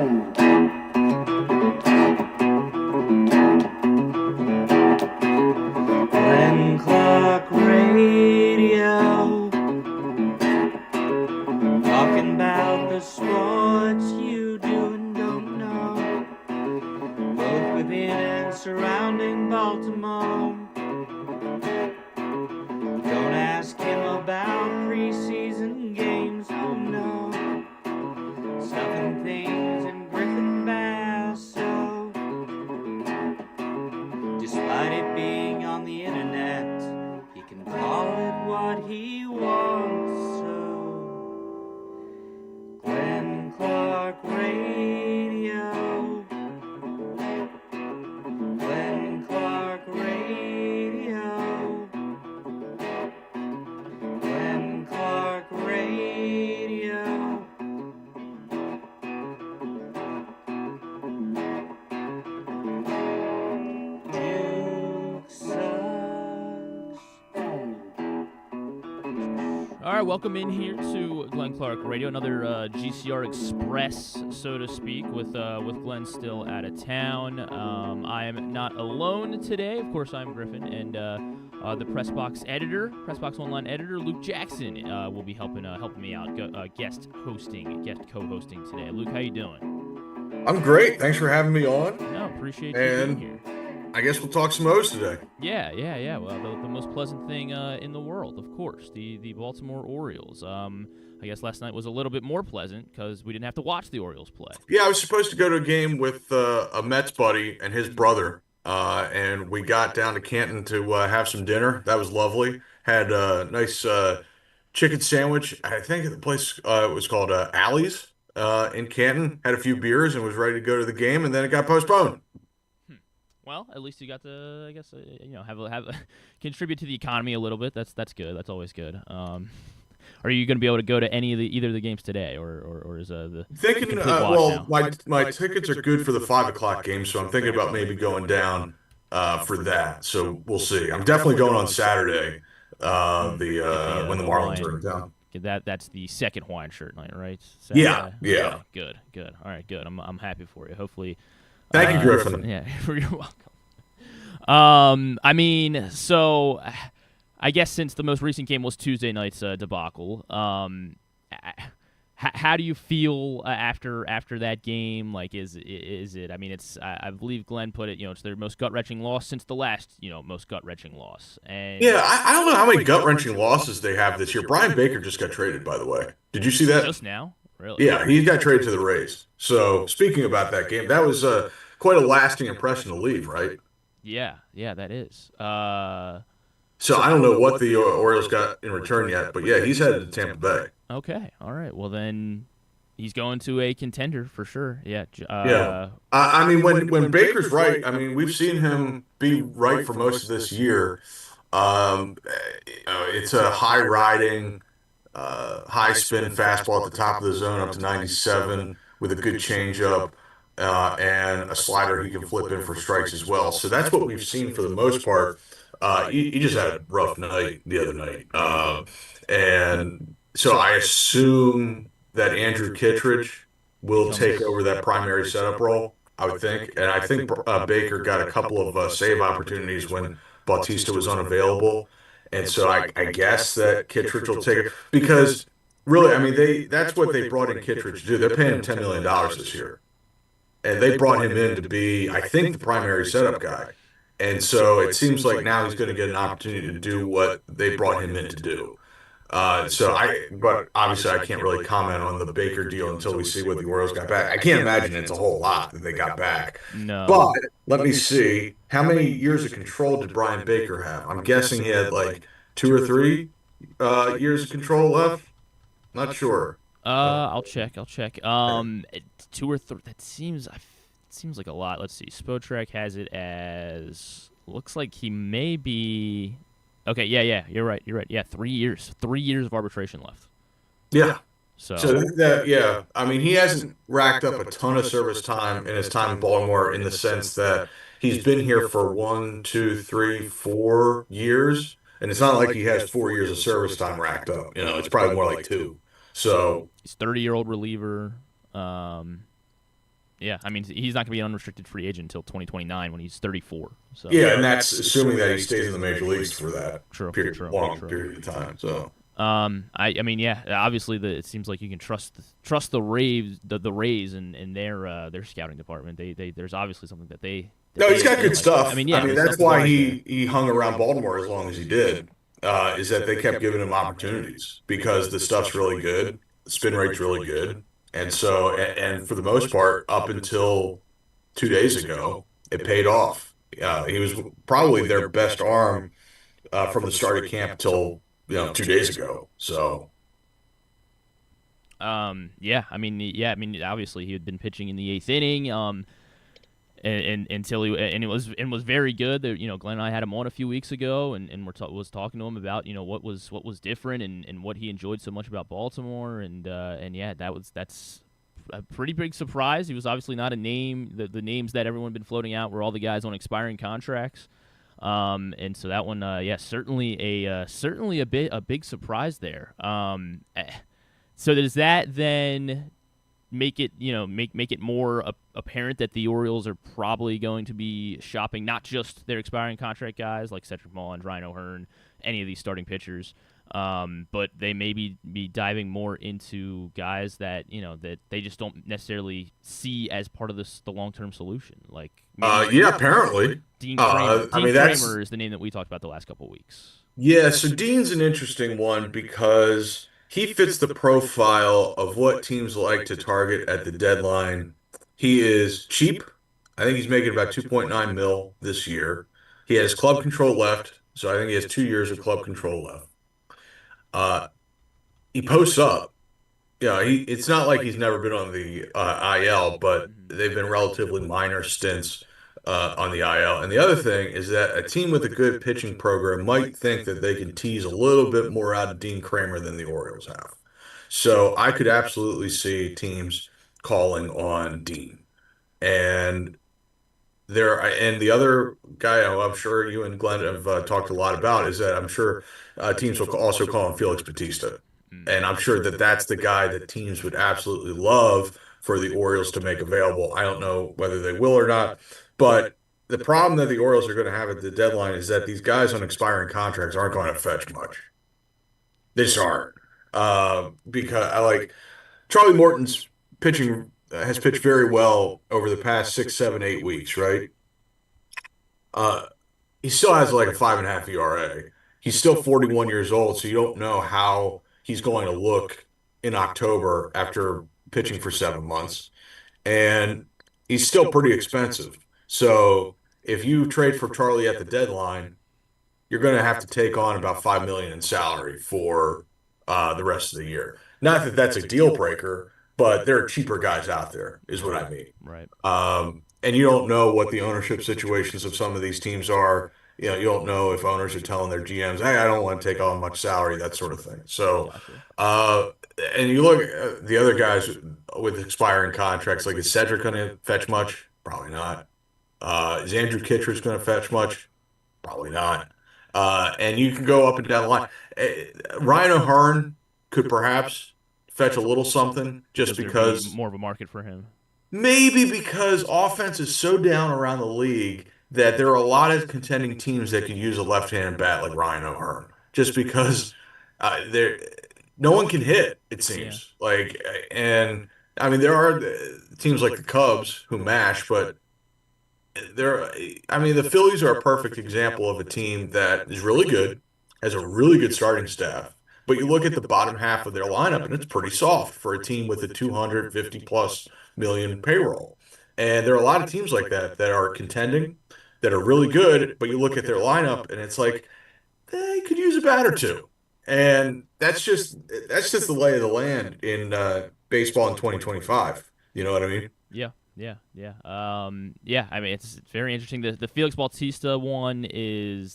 Glenn Clark Radio, talking about the sports you do and don't know, both within and surrounding Baltimore. Don't ask him about preseason games, oh no, stuffing things in Griffin Basso. Despite it being on the internet, he can call it what he wants, so Glenn Clark Radio, Glenn Clark Radio, Glenn Clark Radio. Duke sucks. All right, welcome in here to Glenn Clark Radio, another GCR Express, so to speak, with Glenn still out of town. I am not alone today. Of course, I'm Griffin, and the PressBox editor, PressBox Online editor, Luke Jackson, will be helping me out, guest co-hosting today. Luke, how you doing? I'm great. Thanks for having me on. No, appreciate you being here. I guess we'll talk some O's today. Yeah. Well, the most pleasant thing in the world, of course, the Baltimore Orioles. I guess last night was a little bit more pleasant because we didn't have to watch the Orioles play. Yeah, I was supposed to go to a game with a Mets buddy and his brother, and we got down to Canton to have some dinner. That was lovely. Had a nice chicken sandwich. I think the place was called Alley's in Canton. Had a few beers and was ready to go to the game, and then it got postponed. Well, at least you got to, I guess, have contribute to the economy a little bit. That's good. That's always good. Are you going to be able to go to either of the games today, or is the thinking? Well, my tickets are good for the 5 o'clock game, so I'm thinking about maybe going down for that. So we'll see. I'm definitely going on Saturday. When the Marlins are in town. That's the second Hawaiian shirt night, right? Saturday? Yeah. Okay, good. All right, good. I'm happy for you. Hopefully. Thank you, Griffin. Yeah, you're welcome. I mean, so I guess since the most recent game was Tuesday night's debacle, how do you feel after that game? Like, is it? I mean, it's I believe Glenn put it. It's their most gut-wrenching loss since the last most gut-wrenching loss. And yeah, I don't know how many gut-wrenching losses they have this year. Bryan Baker just got traded, by the way. Did you see that? Just now, really? Yeah, he got traded to the Rays. So speaking about that game, that was quite a lasting impression to leave, right? Yeah, that is. So I don't know what the Orioles got in return yet, but yeah, he's headed to Tampa Bay. Okay, all right. Well, then he's going to a contender for sure. Yeah. Yeah. I mean, when Baker's right, I mean, we've seen him be right for most of this year. It's a high-riding, high-spin fastball at the top of the zone up to 97 with a good changeup. And a slider he can flip in for strikes as well. So that's what we've seen for the most part. He just had a rough night the other night. And so I assume that Andrew Kittredge will take over that primary setup role, I would think. And I think Baker got a couple of save opportunities when Bautista was unavailable. And so I guess that Kittredge will take it. Because really, I mean, that's what they brought in Kittredge to do. They're paying him $10 million this year. And they brought him in to be, I think, the primary setup guy. And so it seems like now he's going to get an opportunity to do what they brought him in to do. But obviously I can't really comment on the Baker deal until we see what the Orioles got back. I can't imagine it's a whole lot that they got back. No. But let me see. How many years of control did Bryan Baker have? I'm guessing he had like 2 or 3 years of control left. Not sure. I'll check. 2 or 3. That seems like a lot. Let's see. Spotrac has it as looks like he may be. Okay, yeah. You're right. Yeah, 3 years. 3 years of arbitration left. Yeah. So yeah. I mean, he hasn't racked up a ton of service time in his time in Baltimore in the sense that he's been here for 1, 2, 3, 4 years, and it's not like he has 4 years of service time racked up. It's probably more like 2. So he's 30-year-old reliever. Yeah, I mean, he's not going to be an unrestricted free agent until 2029 when he's 34. So Yeah, and that's assuming that he stays in the major leagues for that true, long period of time. So, I mean, yeah, obviously it seems like you can trust the Rays, the Rays and their scouting department. There's obviously something that they. no, he's got good like. stuff. I mean, yeah, that's why he hung around Baltimore as long as he did. Is that they kept giving him opportunities because the stuff's really good, the spin rate's really good, and so and for the most part, up until 2 days ago, it paid off. He was probably their best arm from the start of camp till 2 days ago. So yeah, I mean, obviously he had been pitching in the eighth inning. And until it was very good. Glenn and I had him on a few weeks ago, and was talking to him about what was different and what he enjoyed so much about Baltimore, and yeah, that's a pretty big surprise. He was obviously not a name. The names that everyone had been floating out were all the guys on expiring contracts, and so that one, yeah, certainly a big surprise there. So does that then make it make it more apparent that the Orioles are probably going to be shopping not just their expiring contract guys like Cedric Mullins, Ryan O'Hearn, any of these starting pitchers, but they may be diving more into guys that that they just don't necessarily see as part of the long-term solution. Like yeah, apparently Dean Kramer. I mean Kramer is the name that we talked about the last couple of weeks. yeah. So Dean's an interesting one because he fits the profile of what teams like to target at the deadline. He is cheap. I think he's making about 2.9 mil this year. He has club control left, so I think he has 2 years of club control left. Uh, he posts up. It's not like he's never been on the IL, but they've been relatively minor stints on the IL. And the other thing is that a team with a good pitching program might think that they can tease a little bit more out of Dean Kramer than the Orioles have. So I could absolutely see teams calling on Dean. And the other guy who I'm sure you and Glenn have talked a lot about is that I'm sure teams will also call him Felix Bautista. And I'm sure that that's the guy that teams would absolutely love for the Orioles to make available. I don't know whether they will or not, but the problem that the Orioles are going to have at the deadline is that these guys on expiring contracts aren't going to fetch much. They just aren't. Because I like Charlie Morton's pitching has pitched very well over the past 6, 7, 8 weeks, right? Uh, he still has like a 5.5 ERA. He's still 41 years old, so you don't know how he's going to look in October after pitching for 7 months. And he's still pretty expensive. So if you trade for Charlie at the deadline, you're going to have to take on about 5 million in salary for the rest of the year. Not that that's a deal breaker, but there are cheaper guys out there, is what I mean. Right. And you don't know what the ownership situations of some of these teams are. You don't know if owners are telling their GMs, "Hey, I don't want to take on much salary," that sort of thing. So, and you look at the other guys with expiring contracts, like is Cedric going to fetch much? Probably not. Is Andrew Kittredge going to fetch much? Probably not. And you can go up and down the line. Ryan O'Hearn could perhaps fetch a little something just because more of a market for him. Maybe because offense is so down around the league that there are a lot of contending teams that could use a left-handed bat like Ryan O'Hearn. Just because there, no one can hit, it seems like. And I mean, there are teams like the Cubs who mash, but I mean, the Phillies are a perfect example of a team that is really good, has a really good starting staff. But you look at the bottom half of their lineup, and it's pretty soft for a team with a 250 plus million payroll. And there are a lot of teams like that that are contending, that are really good, but you look at their lineup, and it's like they could use a bat or two. And that's just the lay of the land in baseball in 2025. You know what I mean? Yeah. Yeah. I mean, it's very interesting. The Felix Bautista one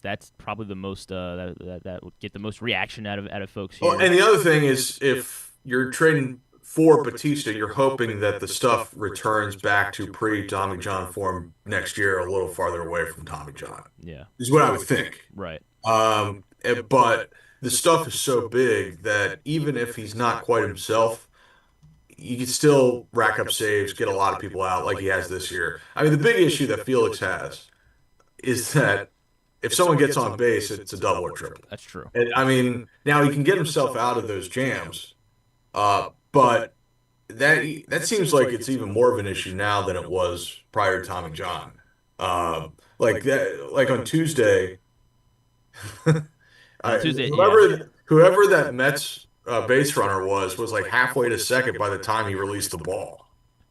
that's probably the most that would get the most reaction out of folks here. Oh, and the other thing is, if you're trading for Bautista, you're hoping that the stuff returns back to pre-Tommy John form next year, a little farther away from Tommy John. Yeah, is what I would think. Right. But the stuff is so big that even if he's not quite himself, you can still rack up saves, get a lot of people out like he has this year. I mean, the big issue that Felix has is that if someone gets on base, it's a double or triple. That's true. And, I mean, now he can get himself out of those jams, but that seems like it's even more of an issue now than it was prior to Tommy John. Like that, like on Tuesday, On Tuesday, whoever that Mets base runner was like halfway to second by the time he released the ball.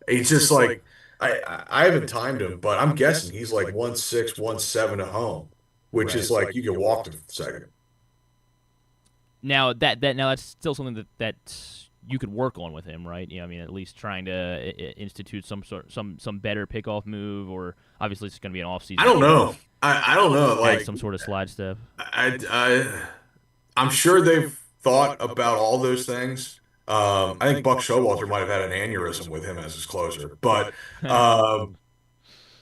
He's just like I haven't timed him, but I'm guessing he's like 1-6, 1-7 at home, which is like you can walk to second. Now that's still something that you could work on with him, right? I mean, at least trying to institute some better pickoff move, or obviously it's going to be an off season. I don't know. I don't know. Like some sort of slide step. I'm sure they've thought about all those things. I think Buck Showalter might have had an aneurysm with him as his closer, but no,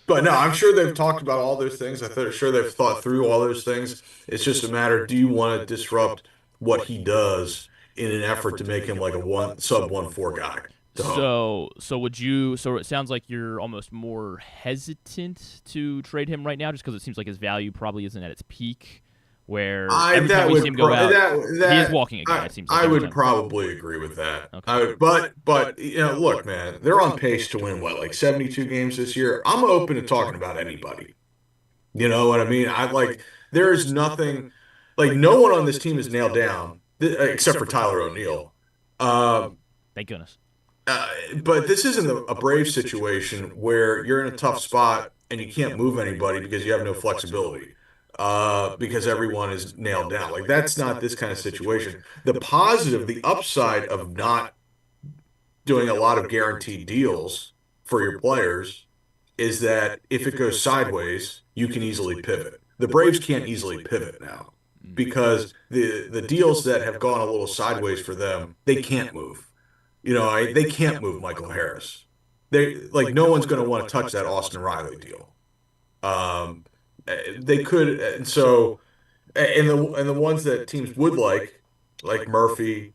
I'm sure they've talked about all those things. I'm sure they've thought through all those things. It's just a matter: do you want to disrupt what he does in an effort to make him like a sub 1.4 guy? So would you? So it sounds like you're almost more hesitant to trade him right now, just because it seems like his value probably isn't at its peak. Where every time we see him go out, he is walking again. It seems like I would probably agree with that. Okay. But look, man, they're on pace to win what, like 72 games this year. I'm open to talking about anybody. You know what I mean? There is nothing, like no one on this team is nailed down except for Tyler O'Neill. Thank goodness. But this isn't a Brave situation where you're in a tough spot and you can't move anybody because you have no flexibility. Because everyone is nailed down. Like that's not this kind of situation. The positive, the upside of not doing a lot of guaranteed deals for your players is that if it goes sideways, you can easily pivot. The Braves can't easily pivot now because the deals that have gone a little sideways for them, they can't move. They can't move Michael Harris. No one's going to want to touch that Austin Riley deal. They could, and so, and the ones that teams would like Murphy,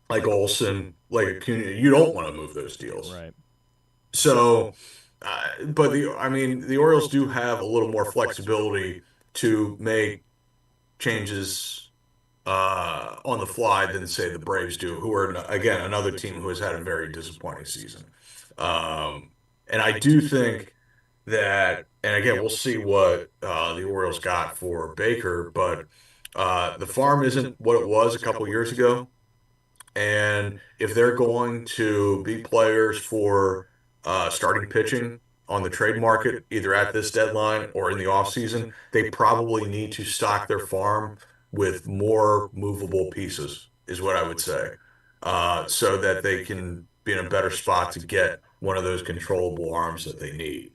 like Olson, like Acuna, you don't want to move those deals, right? So, but the Orioles do have a little more flexibility to make changes on the fly than say the Braves do, who are again another team who has had a very disappointing season. And I do think that, and again, we'll see what the Orioles got for Baker, but the farm isn't what it was a couple years ago. And if they're going to be players for starting pitching on the trade market, either at this deadline or in the offseason, they probably need to stock their farm with more movable pieces, is what I would say, so that they can be in a better spot to get one of those controllable arms that they need.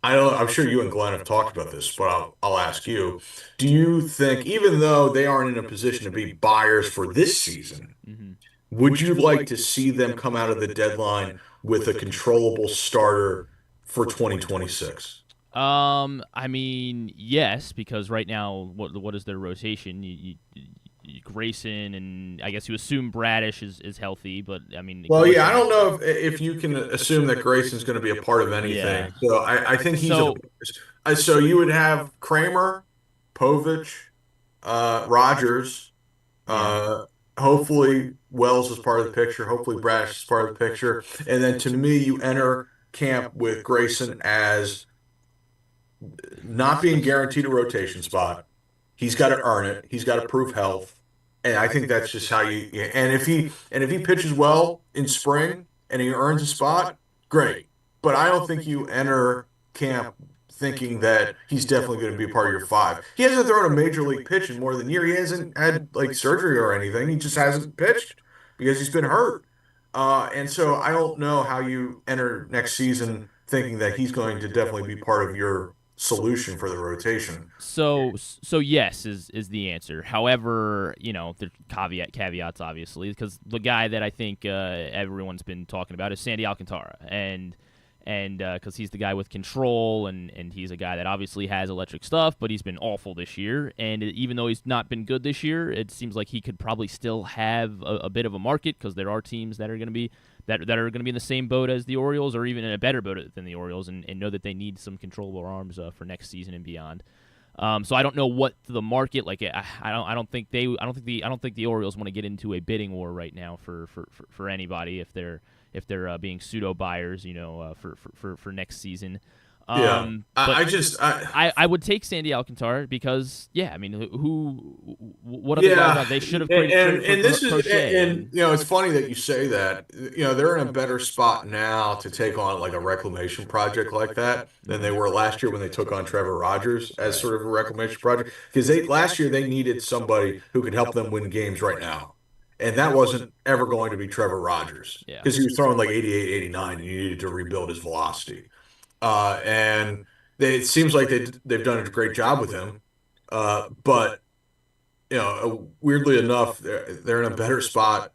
I'm sure you and Glenn have talked about this, but I'll ask you, do you think, even though they aren't in a position to be buyers for this season, would you like to see them come out of the deadline with a controllable starter for 2026? I mean, yes, because right now, what is their rotation? Grayson, and I guess you assume Bradish is healthy, but I mean, well, yeah, I don't know if you can assume that Grayson's going to be a part of anything. Yeah. So I think he's so you would have Kramer, Povich, Rogers, hopefully Wells is part of the picture, hopefully Bradish is part of the picture, and then to me, you enter camp with Grayson as not being guaranteed a rotation spot. He's got to earn it. He's got to prove health. And I think that's just how and if he pitches well in spring and he earns a spot, great. But I don't think you enter camp thinking that he's definitely going to be a part of your five. He hasn't thrown a major league pitch in more than a year. He hasn't had like surgery or anything. He just hasn't pitched because he's been hurt. And so I don't know how you enter next season thinking that he's going to definitely be part of your solution for the rotation. So yes is the answer. However, the caveats obviously, because the guy that I think everyone's been talking about is Sandy Alcantara, and and because he's the guy with control, and he's a guy that obviously has electric stuff, but he's been awful this year. And even though he's not been good this year, it seems like he could probably still have a bit of a market, because there are teams that are going to be that are going to be in the same boat as the Orioles, or even in a better boat than the Orioles, and know that they need some controllable arms for next season and beyond. So I don't know what the market like. I don't think the Orioles want to get into a bidding war right now for anybody if they're being pseudo buyers, for next season. I would take Sandy Alcantara because I mean, what other guys are they should have traded for Crochet? And it's funny that you say that. They're in a better spot now to take on like a reclamation project like that than they were last year when they took on Trevor Rogers as sort of a reclamation project, because last year they needed somebody who could help them win games right now. And that wasn't ever going to be Trevor Rogers, because he was throwing like 88, 89, and you needed to rebuild his velocity. And it seems like they've done a great job with him. But weirdly enough, they're in a better spot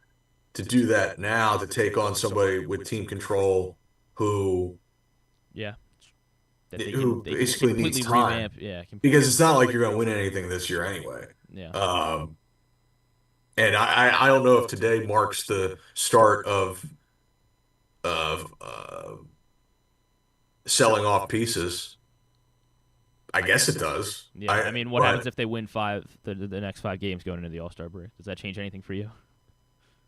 to do that now, to take on somebody with team control who basically needs time. Because it's not like you're going to win anything this year anyway. And I don't know if today marks the start of selling off pieces. I guess it does. Yeah, I mean, what happens if they win the next 5 games going into the All-Star break? Does that change anything for you?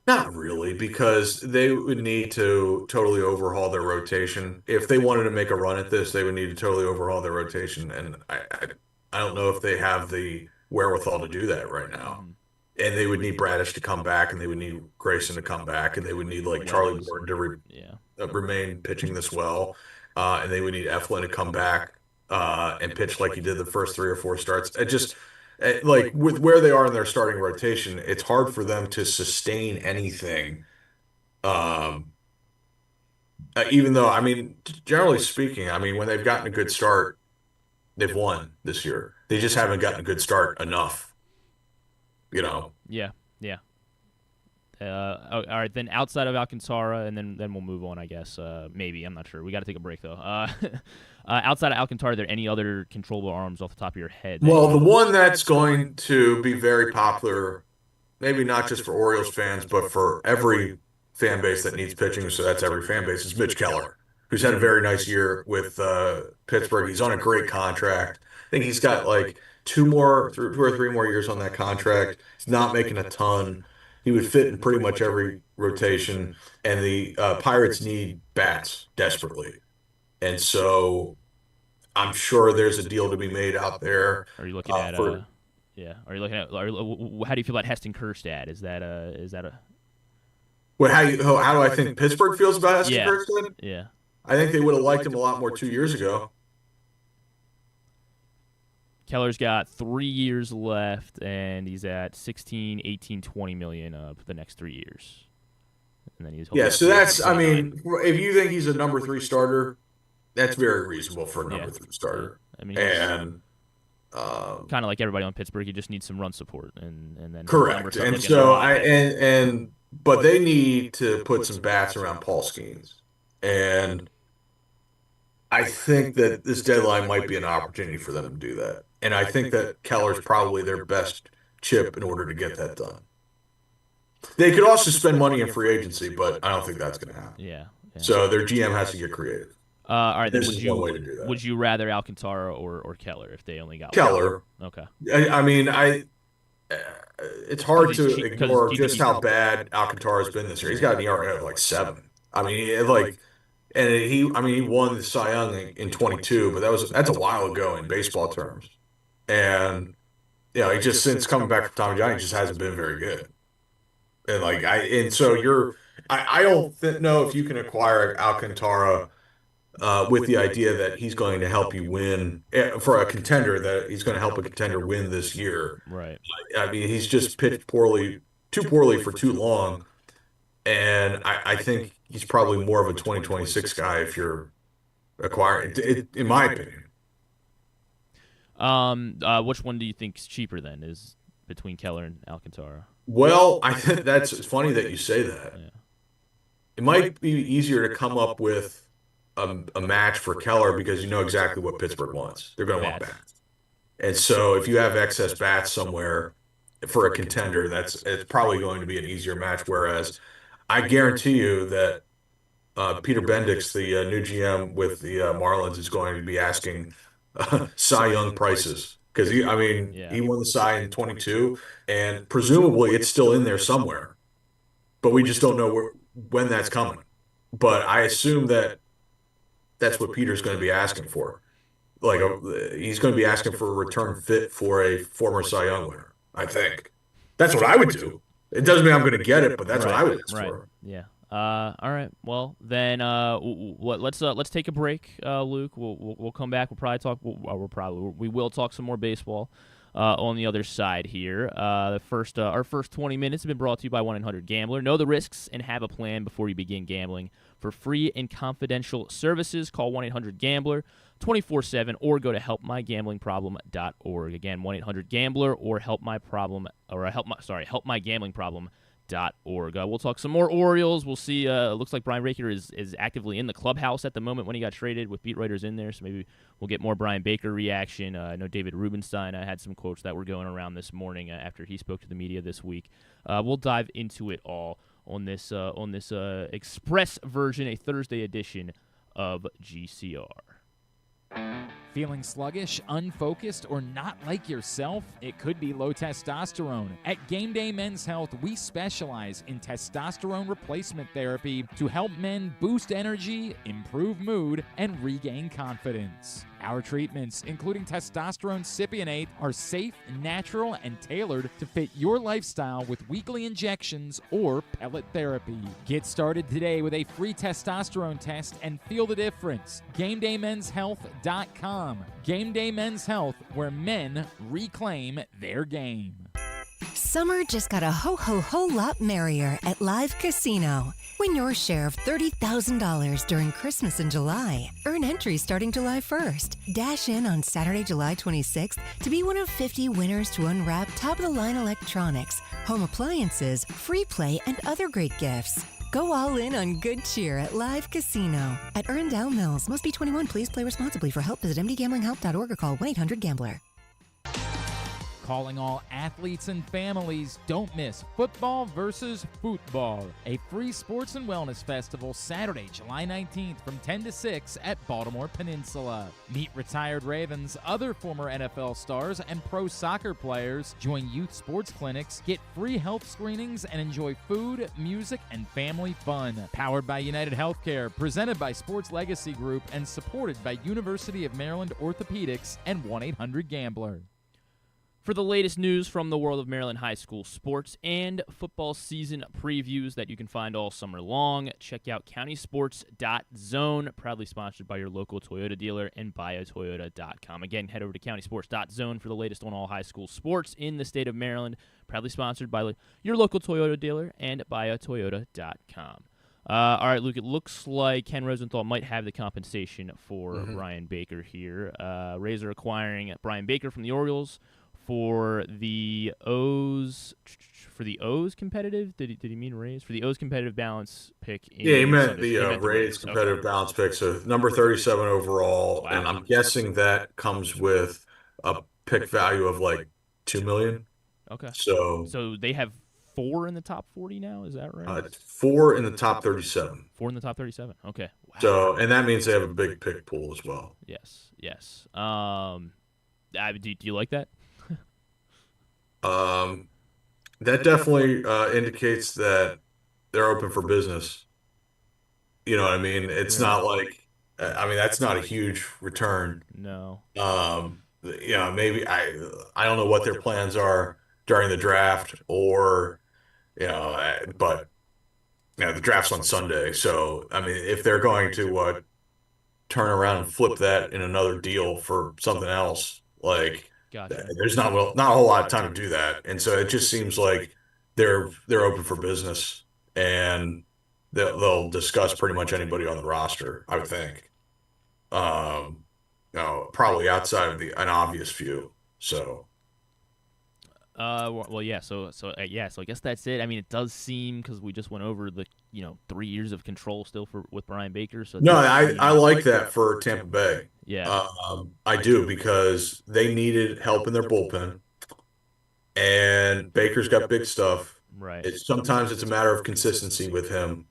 Not really, because they would need to totally overhaul their rotation. If they wanted to make a run at this, they would need to totally overhaul their rotation, and I don't know if they have the wherewithal to do that right now. And they would need Bradish to come back, and they would need Grayson to come back, and they would need like Charlie Gordon to remain pitching this well, and they would need Eflin to come back and pitch like he did the first 3 or 4 starts. It just like with where they are in their starting rotation, it's hard for them to sustain anything. Even though, I mean, generally speaking, I mean, when they've gotten a good start, they've won this year. They just haven't gotten a good start enough. Yeah. All right, then outside of Alcantara, and then we'll move on, I guess. Maybe, I'm not sure. We got to take a break though. Outside of Alcantara, are there any other controllable arms off the top of your head? Well, the one that's going to be very popular, maybe not just for Orioles fans, but for every fan base that needs pitching, so that's every fan base, is Mitch Keller, who's had a very nice year with Pittsburgh. He's on a great contract. I think he's got like 2 or 3 more years on that contract. He's not making a ton. He would fit in pretty much every rotation, and the Pirates need bats desperately. And so I'm sure there's a deal to be made out there. Are you looking at Are you looking at how do you feel about Heston Kjerstad? Is that a Well, how do I think Pittsburgh feels about Heston Kjerstad? Yeah. I think they would have liked him a lot more 2 years ago. Keller's got 3 years left, and he's at 16, 18, 20 million for the next 3 years. And then he's so that's, I mean, if you think he's a number 3 starter, that's very reasonable for a number 3 starter. I mean, and kind of like everybody on Pittsburgh, he just needs some run support, and then correct. And so but they need to put some bats around Paul Skeens, and I think that this deadline might be an opportunity for them to do that. And I think that Keller's probably their best chip in order to get that done. They could also spend money in free agency, but I don't think that's going to happen. Yeah. So their GM has to get creative. All right, then this is one way to do that. Would you rather Alcantara or Keller if they only got Keller? One? Okay. I mean, it's hard to ignore just how bad Alcantara's been this year. He's got an ERA of like 7. I mean, he won the Cy Young in 22, but that's a while ago in baseball terms. And he just, since coming back from Tommy John, he just hasn't been very good. And I don't know if you can acquire Alcantara with the idea that he's going to help you win for a contender, that he's going to help a contender win this year. Right. I mean, he's just pitched too poorly for too long. And I think he's probably more of a 2026 guy if you're acquiring, in my opinion. Which one do you think is cheaper then? Is between Keller and Alcantara? Well, I think that's funny that you say that. Yeah. It might be easier to come up with a match for Keller because you know exactly what Pittsburgh wants. They're going to want Bats. bats. And so if you have excess bats somewhere for a contender, it's probably going to be an easier match. Whereas I guarantee you that Peter Bendix, the new GM with the Marlins, is going to be asking Cy Young prices because he won the Cy in 22, and presumably it's still in there somewhere, but we just don't know when that's coming. But I assume that that's what Peter's going to be asking for. Like he's going to be asking for a return fit for a former Cy Young winner. I think that's what I would do. It doesn't mean I'm going to get it, but that's what I would ask for. Yeah. All right. Well, then let's take a break, Luke. We'll come back. We'll probably talk. We will talk some more baseball on the other side here. Our first 20 minutes have been brought to you by 1-800-GAMBLER. Know the risks and have a plan before you begin gambling. For free and confidential services, call 1-800-GAMBLER 24/7 or go to helpmygamblingproblem.org. Again, 1-800-GAMBLER or helpmygamblingproblem.org. We'll talk some more Orioles. We'll see. Looks like Bryan Baker is actively in the clubhouse at the moment when he got traded with beat writers in there, so maybe we'll get more Bryan Baker reaction. I know David Rubenstein had some quotes that were going around this morning after he spoke to the media this week. We'll dive into it all on this express version, a Thursday edition of GCR. Feeling sluggish, unfocused, or not like yourself? It could be low testosterone. At Game Day Men's Health, we specialize in testosterone replacement therapy to help men boost energy, improve mood, and regain confidence. Our treatments, including testosterone cypionate, are safe, natural, and tailored to fit your lifestyle with weekly injections or pellet therapy. Get started today with a free testosterone test and feel the difference. GameDayMen'sHealth.com. Game Day Men's Health, where men reclaim their game. Summer just got a whole lot merrier at Live Casino. Win your share of $30,000 during Christmas in July. Earn entries starting July 1st. Dash in on Saturday, July 26th to be one of 50 winners to unwrap top-of-the-line electronics, home appliances, free play, and other great gifts. Go all in on good cheer at Live Casino. At Erndale Mills. Must be 21. Please play responsibly. For help, visit mdgamblinghelp.org or call 1-800-GAMBLER. Calling all athletes and families, don't miss Football versus Football, a free sports and wellness festival Saturday, July 19th from 10 to 6 at Baltimore Peninsula. Meet retired Ravens, other former NFL stars, and pro soccer players. Join youth sports clinics, get free health screenings, and enjoy food, music, and family fun. Powered by United Healthcare, presented by Sports Legacy Group, and supported by University of Maryland Orthopedics and 1-800-GAMBLER. For the latest news from the world of Maryland high school sports and football season previews that you can find all summer long, check out countysports.zone, proudly sponsored by your local Toyota dealer and buyatoyota.com. Again, head over to countysports.zone for the latest on all high school sports in the state of Maryland, proudly sponsored by your local Toyota dealer and buyatoyota.com. All right, Luke, it looks like Ken Rosenthal might have the compensation for Bryan Baker here. Rays are acquiring Bryan Baker from the Orioles for the O's competitive. Did he mean Rays? For the O's competitive balance pick. He meant the Rays competitive balance pick. So number 37 overall, wow. And I'm guessing that comes with a pick value of like $2 million. Okay. So they have 4 in the top 40 now. Is that right? 4 in the top 37. 4 in the top 37. Okay. Wow. So, and that means they have a big pick pool as well. Yes. Do you like that? That definitely indicates that they're open for business. You know what I mean? It's not like, that's not a huge return. No. Maybe I don't know what their plans are during the draft or, but the draft's on Sunday. So, if they're going to turn around and flip that in another deal for something else, like, gotcha. There's not a whole lot of time to do that, and so it just seems like they're open for business, and they'll discuss pretty much anybody on the roster, I would think. Probably outside of an obvious few. So. So I guess that's it. It does seem, because we just went over the 3 years of control still with Bryan Baker. So No, I like that for Tampa Bay. yeah, I do because they needed help in their bullpen, and Baker's got big stuff. right. Sometimes it's a matter of consistency with him,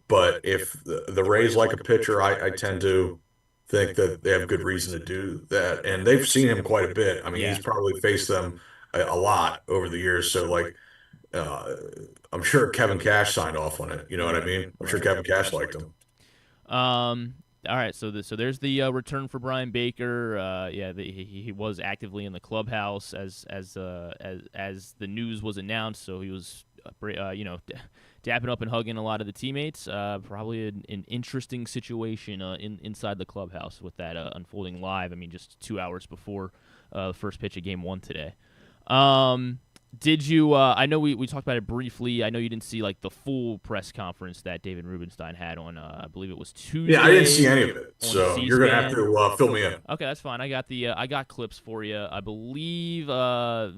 but if the Rays like a pitcher, I tend to think that they have good reason to do that, and they've seen him quite a bit. I mean, Yeah. he's probably faced them a lot over the years. So, like, uh, I'm sure Kevin Cash signed off on it. You know what I mean? I'm sure Kevin Cash liked him. All right, so there's the return for Bryan Baker. He was actively in the clubhouse as the news was announced. So he was dapping up and hugging a lot of the teammates. Probably an interesting situation inside the clubhouse with that unfolding live. I mean, just 2 hours before the first pitch of Game 1 today. Did you? I know we talked about it briefly. I know you didn't see like the full press conference that David Rubenstein had on. I believe it was Tuesday. Yeah, I didn't see any of it, so C-SPAN. you're gonna have to fill me in. Okay, that's fine. I got clips for you. I believe I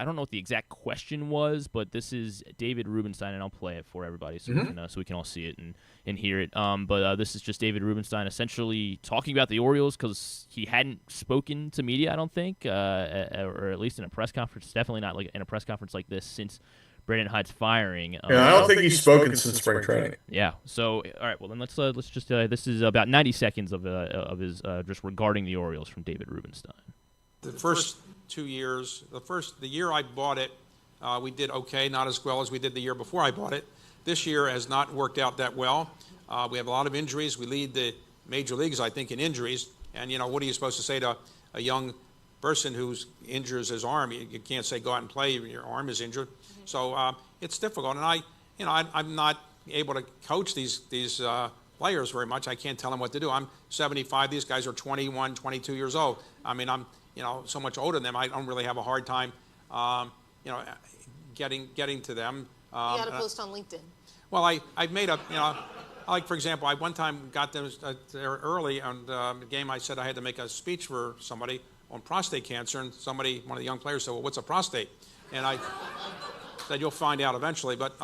don't know what the exact question was, but this is David Rubenstein, and I'll play it for everybody so we can all see it and hear it. But this is just David Rubenstein essentially talking about the Orioles because he hadn't spoken to media, I don't think, or at least in a press conference. Definitely not like in a press conference like this since Brandon Hyde's firing. I don't think he's spoken since spring training. Yeah. So, all right. Well, then let's just. This is about 90 seconds of his just regarding the Orioles from David Rubenstein. The first 2 years, the year I bought it, we did okay, not as well as we did the year before I bought it. This year has not worked out that well. We have a lot of injuries. We lead the major leagues, I think, in injuries. And what are you supposed to say to a young person who injures his arm? You can't say go out and play. Your arm is injured. So it's difficult. And I'm not able to coach these players very much. I can't tell them what to do. I'm 75. These guys are 21, 22 years old. I mean, I'm so much older than them. I don't really have a hard time getting to them. You got to post on LinkedIn. Well, I've made a like, for example, I one time got them there early on the game. I said I had to make a speech for somebody on prostate cancer, and one of the young players said, "Well, what's a prostate?" And I said, "You'll find out eventually." But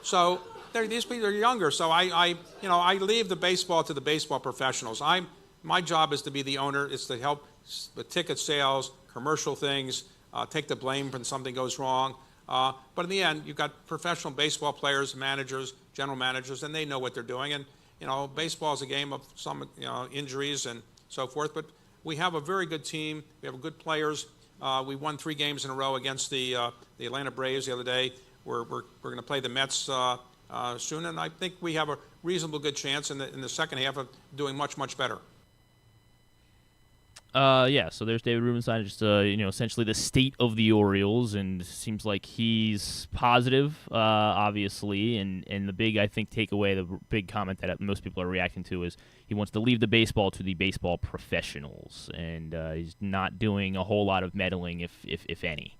so these people are younger. So I leave the baseball to the baseball professionals. My job is to be the owner. It's to help with ticket sales, commercial things, take the blame when something goes wrong. But in the end, you've got professional baseball players, managers, general managers, and they know what they're doing. And baseball is a game of some injuries and so forth. But we have a very good team. We have good players. We won 3 games in a row against the Atlanta Braves the other day. We're going to play the Mets soon, and I think we have a reasonable good chance in the second half of doing much, much better. So there's David Rubenstein, just essentially the state of the Orioles, and seems like he's positive, obviously, and the big, I think, takeaway, the big comment that most people are reacting to is he wants to leave the baseball to the baseball professionals, and he's not doing a whole lot of meddling, if any.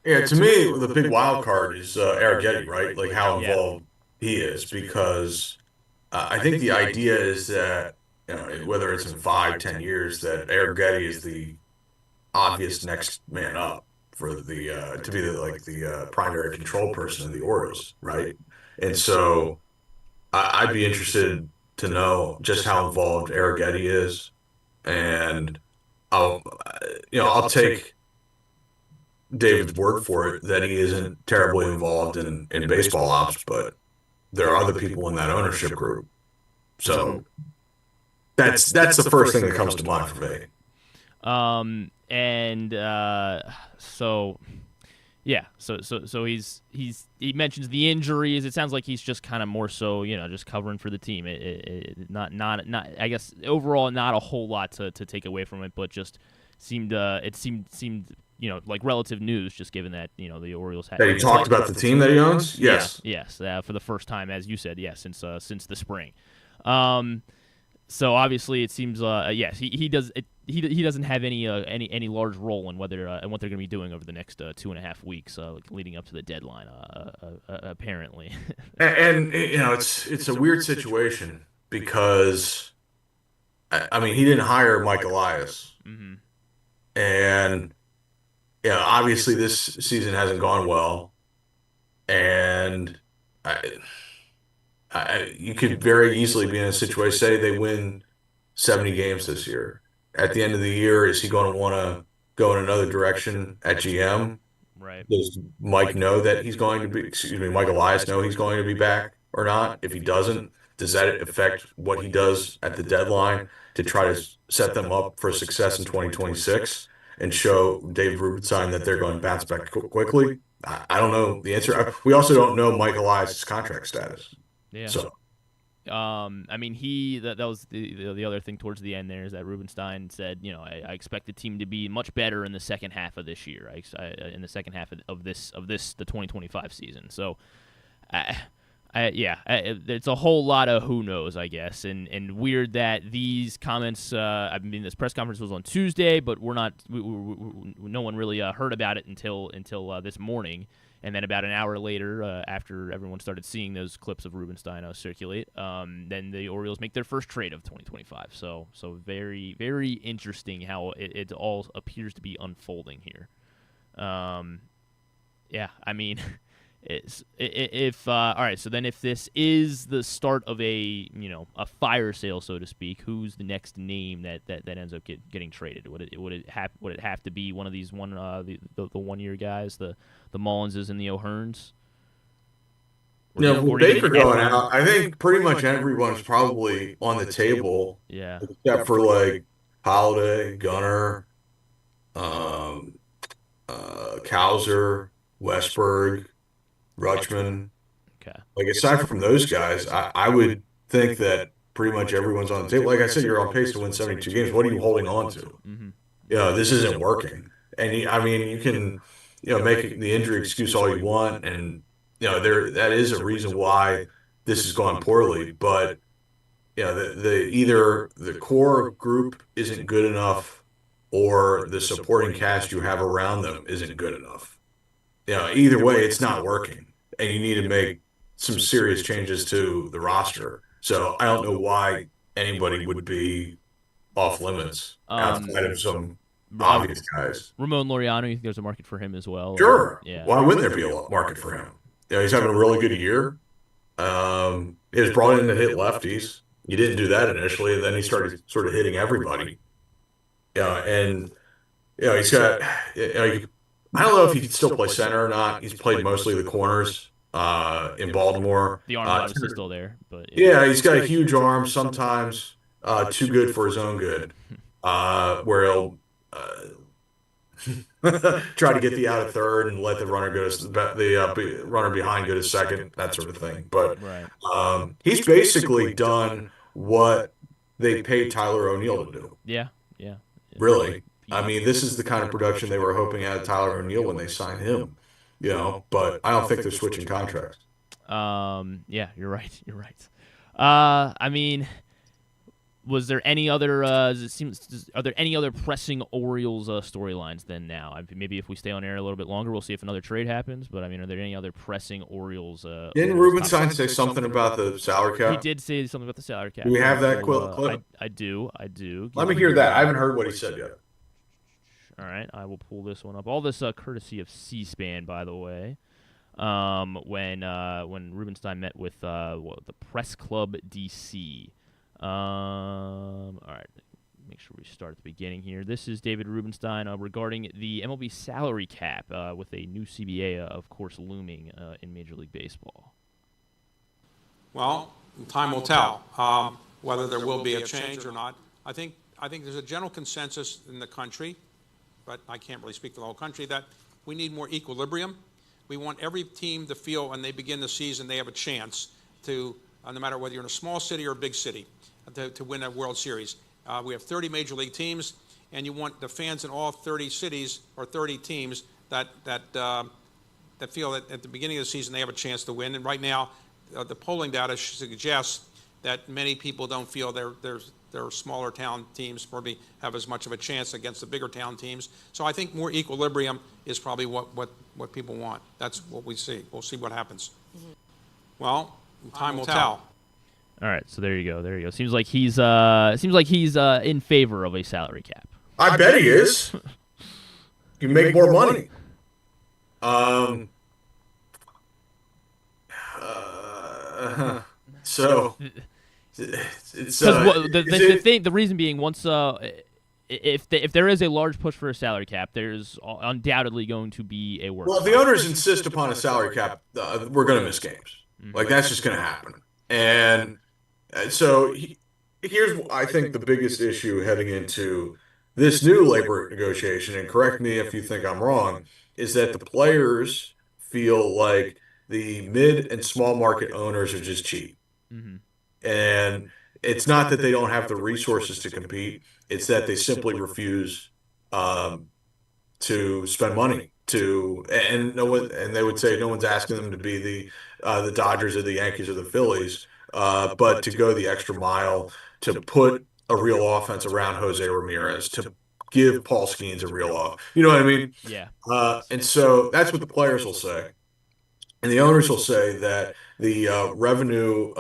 Yeah, to me, the big wild card is Arrighetti, right? Like how involved he is, because I think the idea is that whether it's in 5, 10 years, that Arrighetti is the obvious next man up for the to be the primary control person of the Orioles, right? And so I'd be interested to know just how involved Arrighetti is, and I'll take David's word for it that he isn't terribly involved in baseball ops, but there are other people in that ownership group. So that's the first thing that comes to mind for me. So he mentions the injuries. It sounds like he's just kind of more so, just covering for the team. Not I guess overall not a whole lot to take away from it, but just seemed like relative news, just given that the Orioles had. That he talked about the team that he owns. Yes, yes, for the first time, as you said, since the spring. So obviously, it seems yes, he does. He doesn't have any large role in whether and what they're going to be doing over the next 2.5 weeks, leading up to the deadline. Apparently, and it's a weird situation because I mean he didn't hire Mike Elias, and obviously this season hasn't gone well, And you could very easily be in a situation, say they win 70 games this year. At the end of the year, is he going to want to go in another direction at GM? Right. Does Mike know that he's going to be, excuse me, Mike Elias know he's going to be back or not? If he doesn't, does that affect what he does at the deadline to try to set them up for success in 2026 and show David Rubenstein that they're going to bounce back quickly? I don't know the answer. We also don't know Mike Elias' contract status. Yeah. So. I mean, that was the other thing towards the end there is that Rubenstein said, I expect the team to be much better in the second half of this year, in the second half of the 2025 season. So, it's a whole lot of who knows, I guess, and weird that these comments. I mean, this press conference was on Tuesday, but no one really heard about it until this morning. And then about an hour later, after everyone started seeing those clips of Rubenstein circulate, then the Orioles make their first trade of 2025. So very, very interesting how it all appears to be unfolding here. Yeah, I mean, all right. So then, if this is the start of a fire sale, so to speak, who's the next name that ends up getting traded? Would it have to be one of these the 1 year guys, the Mullinses and the O'Hearns? With Baker going out, I think pretty much everyone's probably on the table. Yeah. Except for like Holiday, Gunnar, Cowser, Westberg, Rutschman. Okay. Like aside from those guys, I would think that pretty much everyone's on the table. Like I said, you're on pace to win 72 games. What are you holding on to? Mm-hmm. This isn't working. And you can, make the injury excuse all you want, and that is a reason why this has gone poorly. But either the core group isn't good enough, or the supporting cast you have around them isn't good enough. Either way, it's not working, and you need to make some serious changes to the roster. So I don't know why anybody would be off limits outside of some obvious guys. Ramon Laureano, you think there's a market for him as well? Sure. Yeah. Why wouldn't there be a market for him? He's having a really good year. He was brought in to hit lefties. You didn't do that initially, and then he started sort of hitting everybody. And he's got. I don't know if he can still play center or not. He's played mostly the corners in Baltimore. The arm obviously still there, but yeah, he's got a huge arm. Sometimes too good for his own good, where he'll try to get the out at third and let the runner go to the runner behind go to second, that sort of thing. But he's basically done what they paid Tyler O'Neill to do. Yeah. Really. I mean, this is the kind of production they were hoping out of Tyler O'Neill when they signed him. But I don't think they're switching contracts. Yeah, you're right. I mean, was there any other? Are there any other pressing Orioles storylines then? Now, maybe if we stay on air a little bit longer, we'll see if another trade happens. But I mean, are there any other pressing Orioles? Didn't Rubenstein say something about the salary cap? He did say something about the salary cap. Do we have that clip? I do. Let me hear that. I haven't heard what he said yet. All right, I will pull this one up. All this courtesy of C-SPAN, by the way. When Rubenstein met with the Press Club DC. All right, make sure we start at the beginning here. This is David Rubenstein regarding the MLB salary cap with a new CBA, of course, looming in Major League Baseball. Well, time will tell whether there will be a change or not. I think there's a general consensus in the country, but I can't really speak for the whole country, that we need more equilibrium. We want every team to feel when they begin the season they have a chance to, no matter whether you're in a small city or a big city, to win a World Series. We have 30 Major League teams, and you want the fans in all 30 cities or 30 teams that feel that at the beginning of the season they have a chance to win. And right now, the polling data suggests that many people don't feel their smaller town teams probably have as much of a chance against the bigger town teams. So I think more equilibrium is probably what people want. That's what we see. We'll see what happens. Mm-hmm. Well, time will tell. All right, so there you go. Seems like he's in favor of a salary cap. I bet he is. You make more money. So it's the reason being once if there is a large push for a salary cap, there's undoubtedly going to be a work. Well, if the owners insist upon a salary cap, we're going to miss games. Like that's just going to happen. And so here's, I think, the biggest issue heading into this new labor negotiation, and correct me if you think I'm wrong, is that the players feel like the mid and small market owners are just cheap. Mm-hmm. And it's not that they don't have the resources to compete, it's that they simply refuse to spend money and they would say no one's asking them to be the Dodgers or the Yankees or the Phillies, but to go the extra mile to put a real offense around Jose Ramirez, to give Paul Skeens a real off. You know what I mean? Yeah. And so that's what the players will say. And the owners will say that the revenue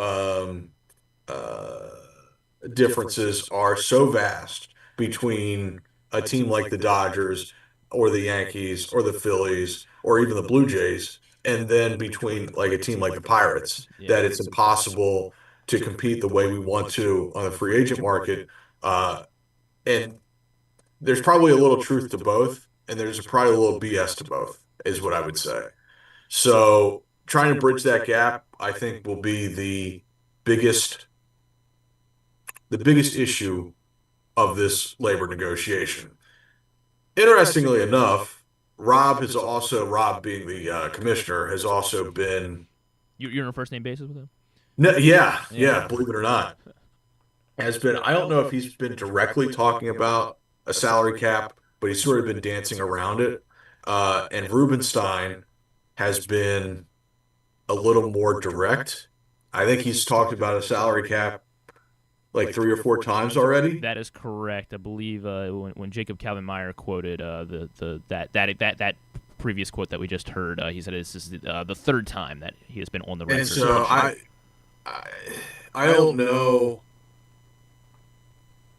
differences are so vast between a team like the Dodgers or the Yankees or the Phillies or even the Blue Jays, and then between like a team like the Pirates, that it's impossible to compete the way we want to on the free agent market. And there's probably a little truth to both, and there's probably a little BS to both, is what I would say. So trying to bridge that gap, I think, will be the biggest issue of this labor negotiation. Interestingly enough, Rob being the commissioner, has also been. You're on a first name basis with him? No, yeah, believe it or not, has been. I don't know if he's been directly talking about a salary cap, but he's sort of been dancing around it. And Rubenstein has been a little more direct. I think he's talked about a salary cap like 3 or 4 times already. That is correct. I believe when Jacob Calvin-Meyer quoted that previous quote that we just heard, he said this is the third time that he has been on the record. And so I don't know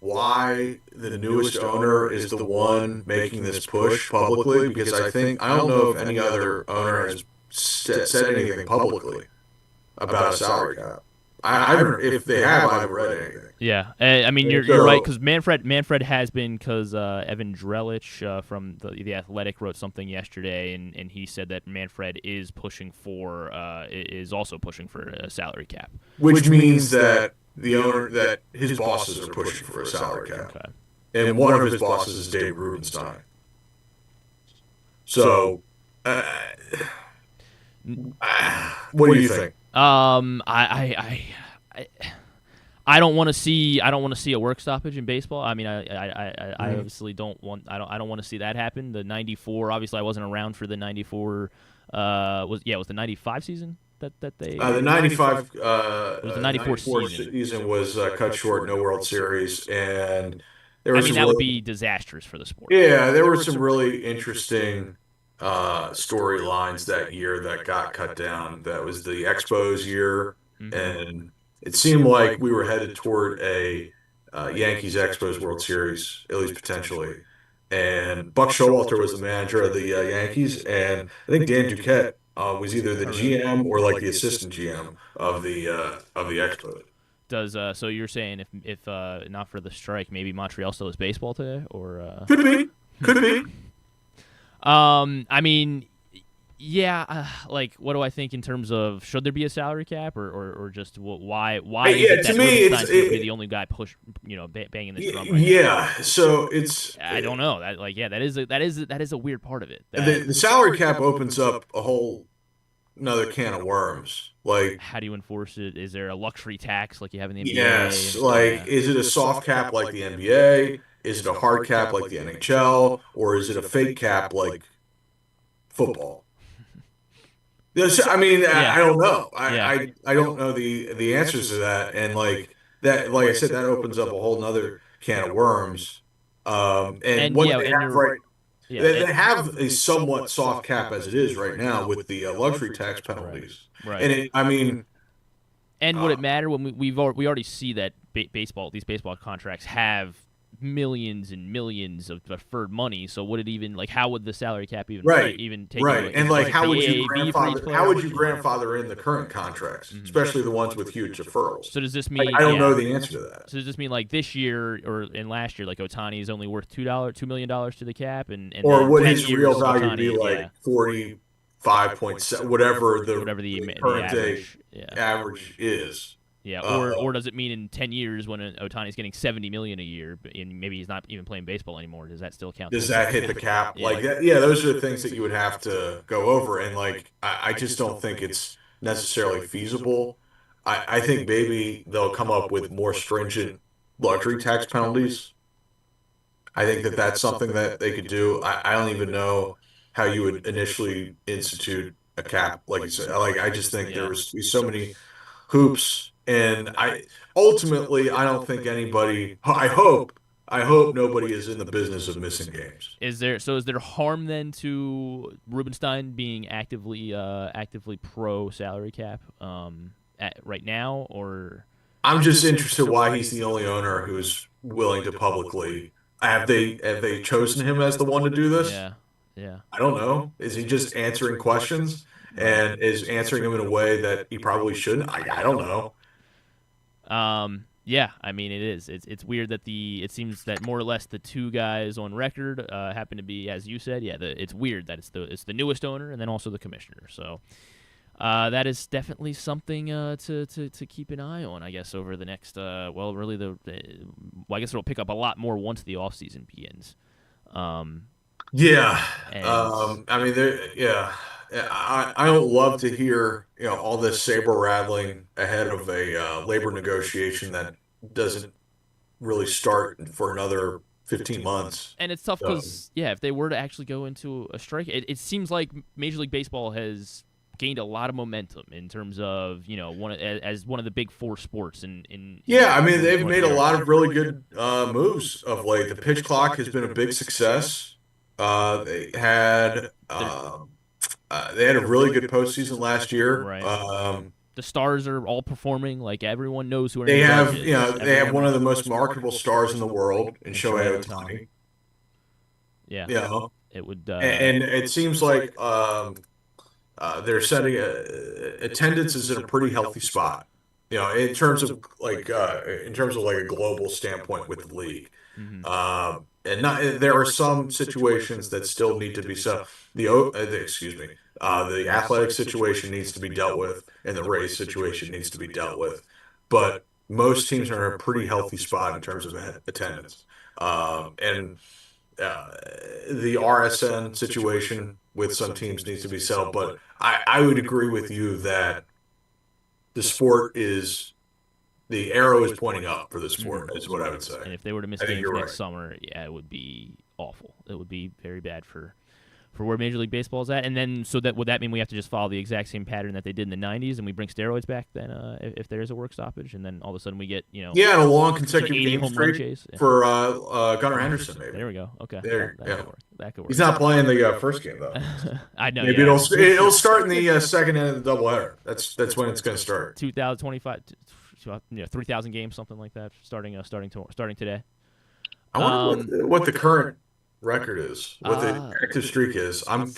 why the newest owner is the one making this push publicly, because I don't know if any other owner has said anything publicly about a salary cap. If they have, I haven't read anything. Yeah, I mean you're right, because Manfred has been, because Evan Drelich from the Athletic wrote something yesterday, and he said that Manfred is also pushing for a salary cap, which means that that his bosses are pushing for a salary cap, okay. And one of his bosses is David Rubenstein. So, what do you think? I don't want to see a work stoppage in baseball. I mean, I obviously don't want to see that happen. The 94, obviously I wasn't around for the 94 was the 95 season that they the 95 it was the 94 season was cut short, no World Series, and there was that would be disastrous for the sport. Yeah, there were some really interesting storylines that year that got cut down. That was the Expos year, and it seemed like we were headed toward a Yankees Expos World Series, at least potentially. And Buck Showalter was the manager of the Yankees, and I think Dan Duquette was either the GM or like the assistant GM of the Expos. So you're saying if not for the strike, maybe Montreal still has baseball today, or could be. I mean, yeah. Like, what do I think in terms of, should there be a salary cap, or just why? Is it that Rubenstein's going to be the only guy banging this drum? Right now? So I don't know. That is a weird part of it. The salary cap opens up a whole another can of worms. Like, how do you enforce it? Is there a luxury tax like you have in the NBA? Yes. Is it a soft cap like the NBA? Is it a hard cap like the NHL, or is it a fake cap like football? I mean, I don't know. I don't know the answers to that, and like I said, that opens up a whole nother can of worms. They have a somewhat soft cap as it is right now with the luxury tax penalties. Right. And would it matter when we already see that these baseball contracts have millions and millions of deferred money. So would it even how would the salary cap even Right. even take Right. into, And like how the would you AAV for each player? how would you grandfather in the current contracts, especially the ones with huge deferrals? So does this mean I don't know the answer to that. So does this mean this year or in last year, Ohtani is only worth $2 million to the cap, and Or then would 10 his real years, value Ohtani, be like 45.7, whatever the current average, day average is? Yeah, or does it mean in 10 years when Ohtani's getting $70 million a year, and maybe he's not even playing baseball anymore? Does that still count? Does that hit the cap? Yeah. Like that? Yeah, those are the things that you would have to go over, and I just don't think it's necessarily feasible. I think maybe they'll come up with more stringent luxury tax penalties. I think that that's something that they could do. I don't even know how you would initially institute a cap, like you said. I just think there was so many hoops, and ultimately I don't think anybody. I hope nobody is in the business of missing games. Is there harm then to Rubenstein being actively pro salary cap right now, or? I'm just interested why he's the only owner who's willing to publicly. Have they chosen him as the one to do this? Yeah. I don't know. Is he just answering questions and is answering them in a way that he probably shouldn't? I don't know. Yeah, I mean it is. It's weird that it seems that more or less the two guys on record happen to be, as you said. Yeah, it's weird that it's the newest owner and then also the commissioner. So that is definitely something to keep an eye on, I guess, over the next. I guess it'll pick up a lot more once the offseason begins. Yeah. I mean, I don't love to hear all this saber rattling ahead of a labor negotiation that doesn't really start for another 15 months. And it's tough because if they were to actually go into a strike, it seems like Major League Baseball has gained a lot of momentum in terms of as one of the big four sports I mean they've made a lot of really good moves of late. The pitch clock has been a big success. They had a really good postseason last year. Right. The stars are all performing. Like everyone knows who are. They have they have one of the most marketable stars in the world in Shohei Ohtani. Yeah. It would and it seems like they're setting attendance is in a pretty healthy spot, in terms of like a global standpoint with the league. And there are some situations that still need to be set. The athletic situation needs to be dealt with, and the race situation needs to be dealt with. But most teams are in a pretty healthy spot in terms of attendance. And the RSN situation with some teams needs to be settled, but I would agree with you that the arrow is pointing up for the sport, is what I would say. And if they were to miss games next summer, it would be awful. It would be very bad for where Major League Baseball is at. And then, would that mean we have to just follow the exact same pattern that they did in the 90s and we bring steroids back then if there is a work stoppage? And then all of a sudden we get, and a long consecutive game home run streak chase for Gunnar Henderson, maybe. There we go. Okay. That could work. That could work. He's not playing the first game, though. I know. Maybe it'll start in the second end of the doubleheader. That's when it's going to start. 2025, 3,000 games, something like that, starting today. I wonder what the current record is, what the active streak is. I'm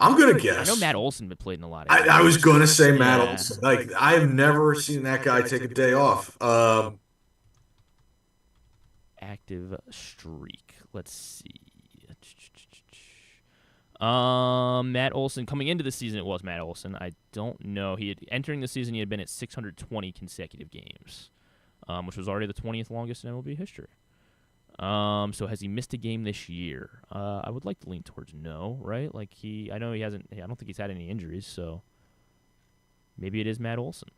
gonna guess. I know Matt Olson been played in a lot of I was gonna say Matt Olson. Like I've never seen that guy take a day off. Active streak. Let's see. Matt Olson coming into the season, it was Matt Olson. I don't know. Entering the season, he had been at 620 consecutive games, which was already the 20th longest in MLB history. So has he missed a game this year? I would like to lean towards no, right? I know he hasn't. I don't think he's had any injuries, so maybe it is Matt Olson.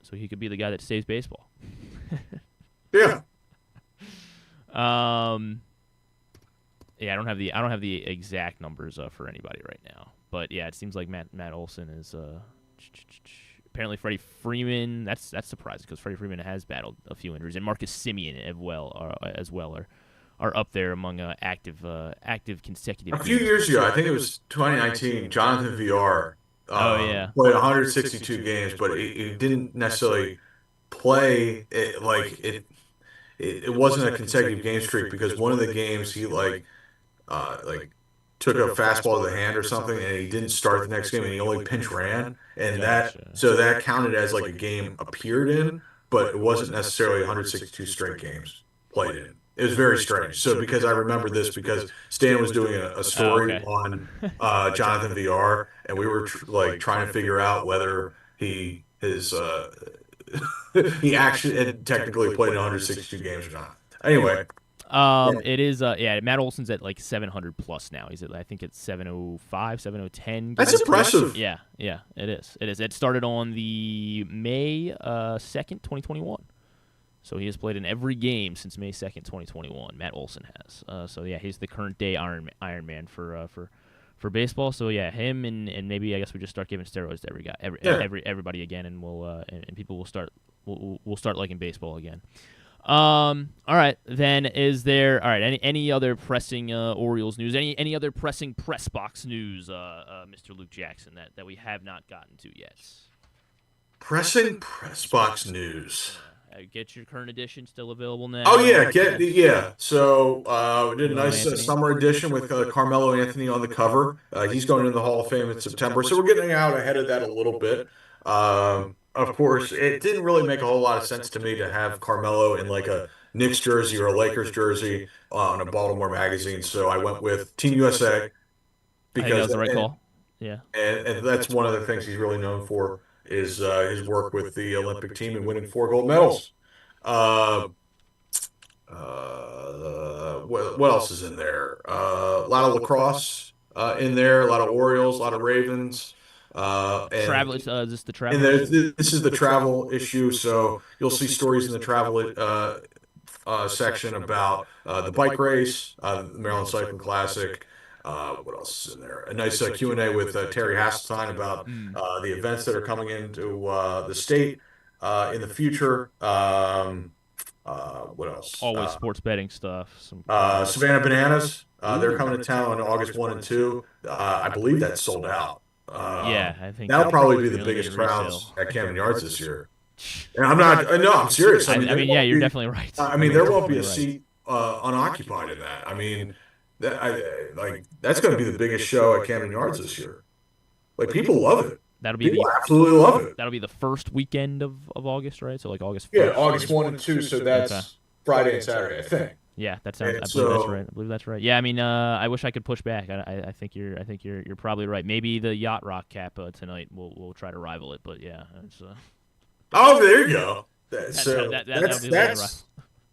So he could be the guy that saves baseball. Yeah. Yeah, I don't have the exact numbers for anybody right now, but yeah, it seems like Matt Olson is apparently Freddie Freeman. That's surprising because Freddie Freeman has battled a few injuries, and Marcus Semien as well are up there among active consecutive. A few years ago, I think it was 2019. Jonathan VR played 162 games, but he didn't necessarily play it. it wasn't a consecutive game streak because one of the games he like took a fastball to the hand or something, and he didn't start the next game, and he only pinch ran, and Gotcha. that counted as like a game appeared in, but it wasn't necessarily 162 straight games played in. It was very strange. So because I remember this because Stan was doing a story okay. on Jonathan VR, and we were trying to figure out whether he actually had technically played in 162 games or not. Anyway, It is. Matt Olson's at like 700 plus now. He's at, I think it's 705, 7010. that's impressive. Yeah, it is. It is. It started on the May 2nd, 2021. So he has played in every game since May 2nd, 2021. Matt Olson has. So yeah, he's the current day Iron Man for baseball. So yeah, him and maybe I guess we just start giving steroids to every guy, everybody again, and we'll and people will start we'll start liking baseball again. All right, then any other pressing Orioles news? Any other pressing press box news, Mr. Luke Jackson, that we have not gotten to yet? Pressing press box news. Get your current edition still available now. Oh yeah. So we did a nice summer edition with Carmelo Anthony on the cover. He's going into the Hall of Fame in September, so we're getting out ahead of that a little bit. Of course, it didn't really make a whole lot of sense to me to have Carmelo in like a Knicks jersey or a Lakers jersey on a Baltimore magazine, so I went with Team USA I think that because was the right call. Yeah. and that's one of the things he's really known for is his work with the Olympic team and winning 4 gold medals. What else is in there? A lot of lacrosse in there, a lot of Orioles, a lot of Ravens. Travel. Is this the travel? And this is the travel issue, so you'll see stories in the travel section about the bike race, the Maryland Cycling Classic. What else is in there? A nice Q&A with Terry Hasseltine about the events that are coming into the state in the future. What else? Always sports betting stuff. Savannah Bananas. They're coming to town on August 1 and 2. I believe that's sold out. I think that'll probably be the really biggest resale. crowds at Camden Yards this year. And I'm not. No, I'm serious. I mean, yeah, you're definitely right. I mean, there won't be a seat unoccupied in that. I mean, that's going to be the biggest show at Camden Yards this year. Like people love it. People absolutely love it. That'll be the first weekend of August, right? So like August 1st. Yeah, August 1 and 2. So that's Friday and Saturday, I think. Yeah, that sounds. I believe that's right. Yeah, I mean, I wish I could push back. I think you're probably right. Maybe the Yacht Rock cap tonight will try to rival it, but yeah. It's, oh, there you go.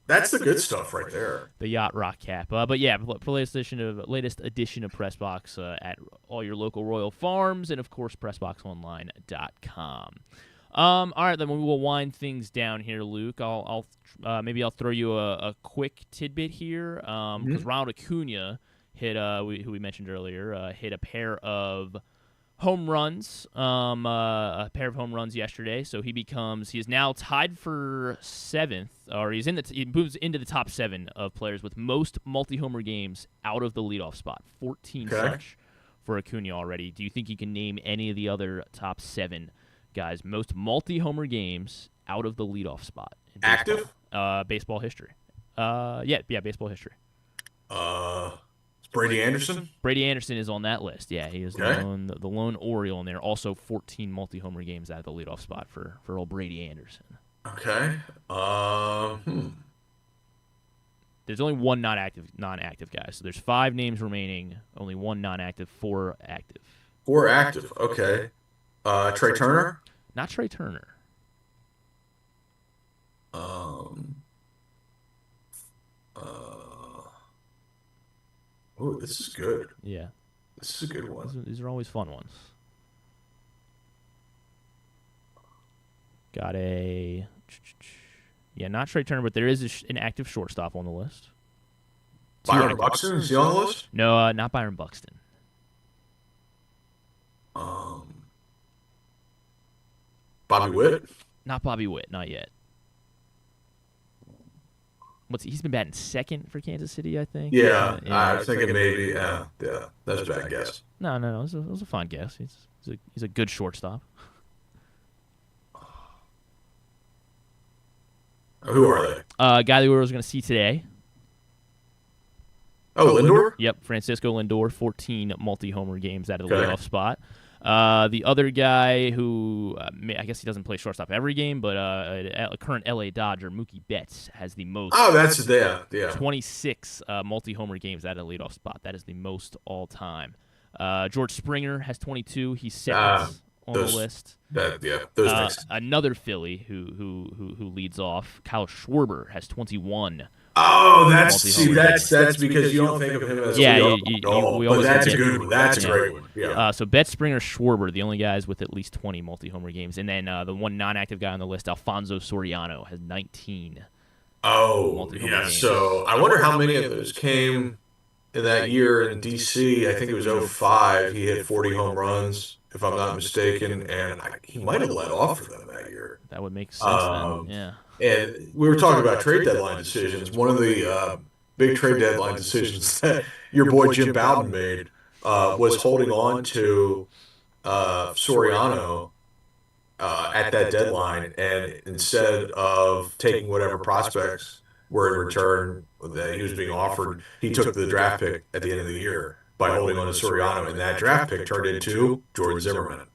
That's the good stuff right there. The Yacht Rock cap. But yeah, for latest edition of PressBox at all your local Royal Farms and of course PressBoxOnline.com. All right, then we will wind things down here, Luke. I'll maybe I'll throw you a quick tidbit here because Ronald Acuna hit who we mentioned earlier hit a pair of home runs, yesterday. So he is now tied for 7th, or he moves into the top 7 of players with most multi-homer games out of the leadoff spot. 14 such for Acuna already. Do you think you can name any of the other top 7 guys most multi-homer games out of the leadoff spot in baseball? Active? Baseball history. Baseball history. Brady Anderson? Brady Anderson is on that list. Yeah, he is the lone Oriole in there. Also 14 multi-homer games out of the leadoff spot for old Brady Anderson. Okay. There's only one non-active guy. So there's 5 names remaining, only 1 non-active, 4 active. 4 active. Okay. Trey Turner? Not Trey Turner. Oh, this is good. Yeah. This is a good one. These are always fun ones. Got a... Yeah, not Trey Turner, but there is an active shortstop on the list. Byron Buxton? Is he on the list? No, not Byron Buxton. Bobby Witt? Not Bobby Witt, not yet. He's been batting 2nd for Kansas City, I think. Yeah, I was thinking maybe. Yeah, that's a bad guess. No, it was a fine guess. He's a good shortstop. Who are they? Guy the Orioles are going to see today. Oh, Lindor? Yep, Francisco Lindor, 14 multi-homer games out of the leadoff spot. The other guy who, I guess he doesn't play shortstop every game, but a current LA Dodger, Mookie Betts, has the most. Oh, that's yeah. 26 multi-homer games out of the leadoff spot. That is the most all-time. George Springer has 22. He's second on the list. Those another Philly who leads off, Kyle Schwarber, has 21. Oh, that's because you don't think of him as but that's a good one. That's a great one. Yeah. So Betts, Springer, Schwarber, the only guys with at least 20 multi-homer games, and then the one non-active guy on the list, Alfonso Soriano, has 19. Oh, yeah. Games. So I wonder how many of those came in that year in D.C. I think it was 05. He hit 40 home runs, if I'm not mistaken, and he might have led off for them that year. That would make sense then. Yeah. And we were talking about trade deadline decisions. One of the big trade deadline decisions that your boy Jim Bowden made was holding on to Soriano at that deadline, and instead of taking whatever prospects were in return that he was being offered, he took the draft pick at the end of the year by holding on to Soriano, and that draft pick turned into Jordan Zimmerman.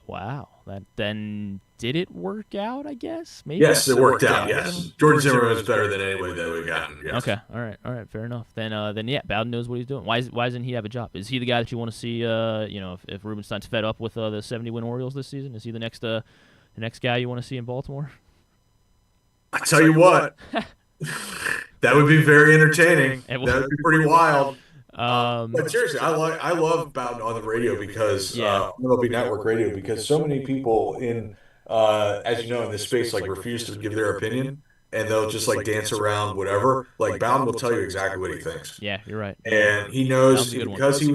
Wow. That then did it work out? I guess maybe. Yes, it worked out. Yes, Jordan Zimmerman was better than anybody that we've gotten. Yes. Okay, all right, fair enough. Then yeah, Bowden knows what he's doing. Why doesn't he have a job? Is he the guy that you want to see? If Rubenstein's fed up with the 70-win Orioles this season, is he the next guy you want to see in Baltimore? I tell you what, that would be very entertaining. That would be pretty wild. But seriously, I love Bowden on the radio because MLB Network Radio, because so many people in as you know in this space refuse to give their opinion, and they'll just dance around whatever. Bowden will tell you exactly what he thinks. Yeah, you're right. And he knows because he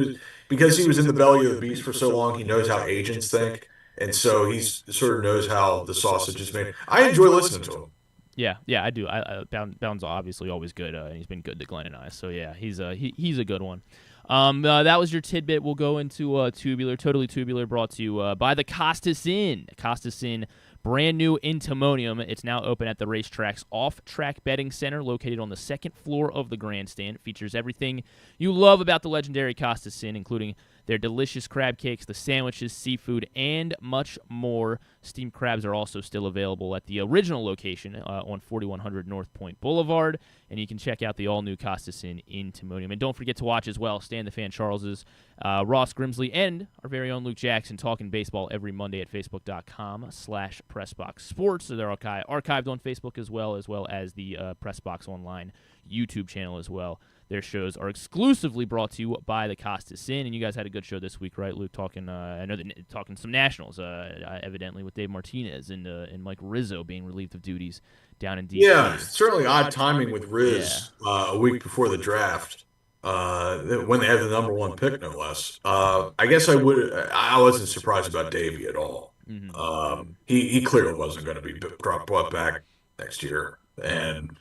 was in the belly of the beast for so long. He knows how agents think, and so he sort of knows how the sausage is made. I enjoy listening to him. Yeah, I do. Bowden's obviously always good, and he's been good to Glenn and I. So yeah, he's a good one. That was your tidbit. We'll go into Tubular, Totally Tubular, brought to you by the Costas Inn. Costas Inn, brand new in Timonium. It's now open at the racetrack's off-track betting center, located on the second floor of the grandstand. It features everything you love about the legendary Costas Inn, including their delicious crab cakes, the sandwiches, seafood, and much more. Steamed crabs are also still available at the original location on 4100 North Point Boulevard, and you can check out the all-new Costas Inn in Timonium. And don't forget to watch as well Stan the Fan Charles's, Ross Grimsley, and our very own Luke Jackson talking baseball every Monday at facebook.com/PressBox Sports. So they're archived on Facebook as well as the PressBox Online YouTube channel as well. Their shows are exclusively brought to you by the Costas Inn, and you guys had a good show this week, right, Luke? Talking some Nationals, evidently with Dave Martinez and Mike Rizzo being relieved of duties down in D.C. Yeah, certainly odd timing with Riz a week before the draft, when they had the number one pick, no less. I guess I wasn't surprised about Davey at all. Mm-hmm. He clearly wasn't going to be brought back next year, and.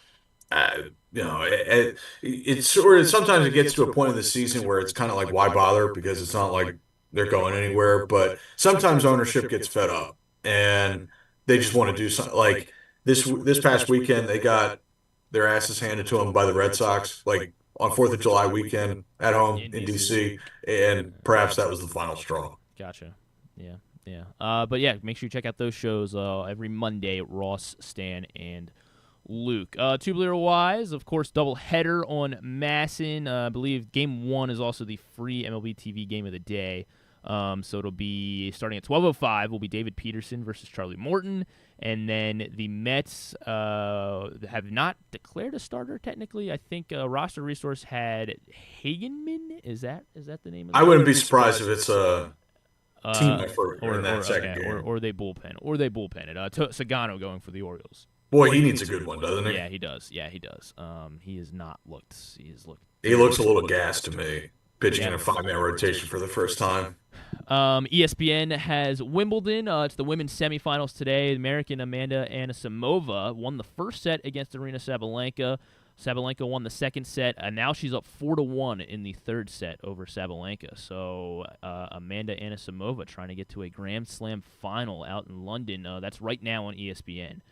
It's sort of sometimes it gets to a point in the season where it's kind of why bother, because it's not like they're going anywhere. But sometimes ownership gets fed up and they just want to do something. Like this past weekend, they got their asses handed to them by the Red Sox, on 4th of July weekend at home in DC, and perhaps that was the final straw. Gotcha. Yeah. But yeah, make sure you check out those shows every Monday. Ross, Stan, and Luke. Tubular-wise, of course, doubleheader on Masson. I believe Game 1 is also the free MLB TV game of the day. So it'll be starting at 12:05. Will be David Peterson versus Charlie Morton. And then the Mets have not declared a starter, technically. I think Roster Resource had Hagenman. Is that the name of the I wouldn't be surprised if it's a team effort in that second game. Or they bullpen it. Sagano going for the Orioles. Boy, he needs a good one, doesn't he? Yeah, he does. He has not looked. He looks a little gassed to me, pitching in a 5-man rotation for the first time. ESPN has Wimbledon. It's the women's semifinals today. American Amanda Anisimova won the first set against Arina Sabalenka. Sabalenka won the second set, and now she's up 4-1 in the third set over Sabalenka. So Amanda Anisimova trying to get to a Grand Slam final out in London. That's right now on ESPN.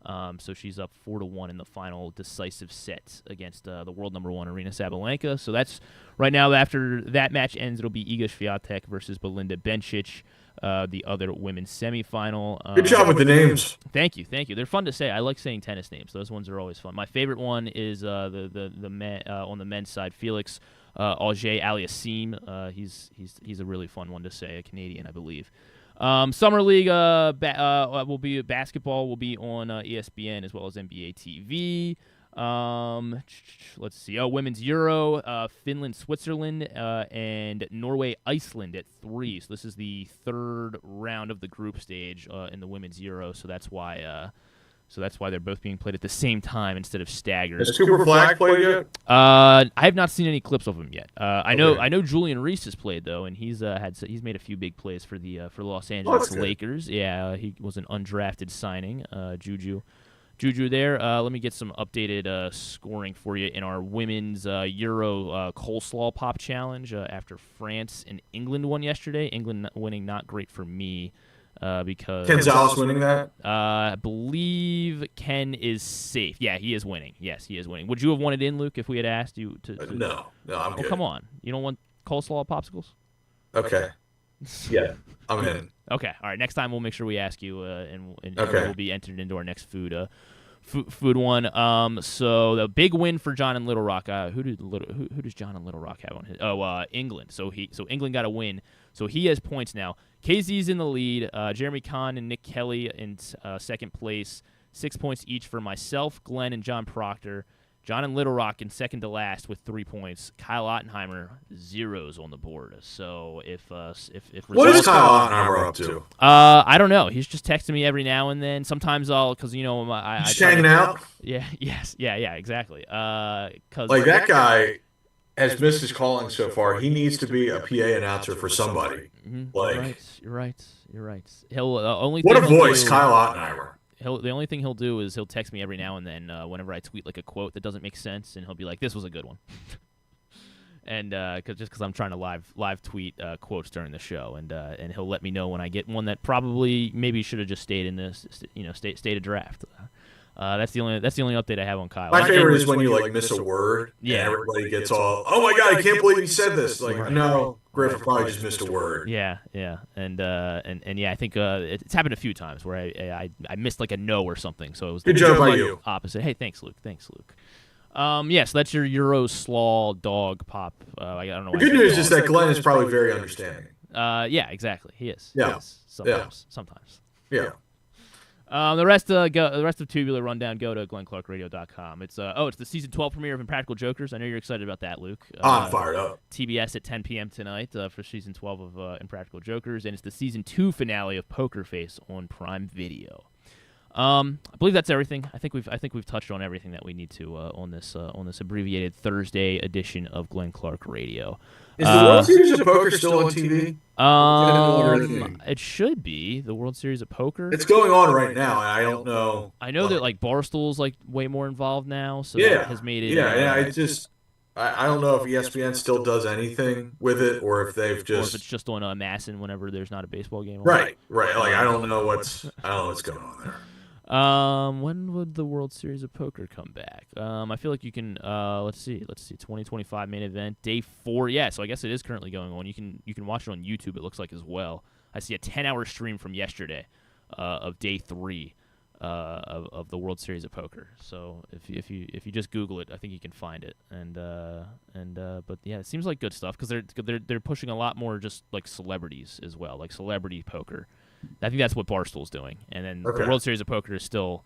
So she's up 4-1 in the final decisive set against the world number 1 Arina Sabalenka. So that's right now. After that match ends, it'll be Iga Swiatek versus Belinda Bencic, the other women's semifinal. Good job with the names. Thank you. They're fun to say. I like saying tennis names. Those ones are always fun. My favorite one is on the men's side, Felix Auger-Aliassime. He's a really fun one to say. A Canadian, I believe. Summer League will be basketball will be on ESPN as well as NBA TV. Let's see. Women's Euro, Finland, Switzerland, and Norway, Iceland at 3. So this is the third round of the group stage in the women's Euro. So that's why they're both being played at the same time instead of staggered. Has Cooper Flag played yet? I have not seen any clips of him yet. I know Okay. Julian Reese has played though, and he's made a few big plays for the Los Angeles Lakers. Yeah, he was an undrafted signing. Juju there. Let me get some updated scoring for you in our women's Euro coleslaw pop challenge after France and England won yesterday. England winning not great for me. Because Gonzalez winning that? I believe Ken is safe. Yeah, he is winning. Yes, he is winning. Would you have wanted in, Luke, if we had asked you to? No, I'm good. Come on. You don't want coleslaw popsicles? Okay. Yeah, I'm in. Okay. All right. Next time we'll make sure we ask you, and Okay. will be entered into our next food one. So the big win for John in Little Rock. Who does John in Little Rock have on his? England. So England got a win. So he has points now. KZ's in the lead. Jeremy Kahn and Nick Kelly in second place. 6 points each for myself, Glenn, and John Proctor. John in Little Rock in second to last with 3 points. Kyle Ottenheimer, 0s on the board. So if What is Kyle Ottenheimer up to? I don't know. He's just texting me every now and then. Sometimes because Just hanging out. Yeah. Yes. Yeah. Exactly. Cause Like that guy has missed his calling so far. He needs to be a PA announcer for somebody. Like You're right. He'll only. What a thing he'll voice, do- Kyle Ottenheimer. The only thing he'll do is he'll text me every now and then whenever I tweet like a quote that doesn't make sense, and he'll be like, "This was a good one," and because I'm trying to live tweet quotes during the show, and he'll let me know when I get one that probably maybe should have just stayed in this, stayed a draft. That's the only update I have on Kyle. My favorite is when you like miss a word. Yeah. And everybody gets all, "Oh my god, I can't believe he said this." Like, no, Griffin probably just missed a word. Yeah, and yeah, I think it's happened a few times where I missed like a no or something, so it was Good job by you. opposite. Hey, thanks, Luke. So that's your Euro slaw dog pop. I don't know. The why I good said news dog. is that Glenn is probably very understanding. Yeah, exactly. He is. Yeah. He is. Sometimes. Yeah. The rest of Tubular Rundown, go to glennclarkradio.com. It's the season 12 premiere of Impractical Jokers. I know you're excited about that, Luke. I'm fired up. TBS at 10 p.m. tonight for season 12 of Impractical Jokers, and it's the season 2 finale of Poker Face on Prime Video. I believe that's everything. I think we've touched on everything that we need to on this abbreviated Thursday edition of Glenn Clark Radio. Is the World Series of Poker still on TV? It should be the World Series of Poker. It's going on right now, and I don't know. I know that like Barstool's like way more involved now, so Yeah. that has made it. I don't know if ESPN still does anything with it, or if they've or if just it's just on Masson whenever there's not a baseball game. On. right. Like I don't know what's going on there. When would the World Series of Poker come back? I feel like you can. Let's see. 2025 main event, day 4. Yeah, so I guess it is currently going on. You can watch it on YouTube. It looks like as well. I see a 10-hour stream from yesterday, of day 3, of the World Series of Poker. So if you just Google it, I think you can find it. But yeah, it seems like good stuff because they're pushing a lot more just like celebrities as well, like celebrity poker. I think that's what Barstool's doing, and then the World Series of Poker is still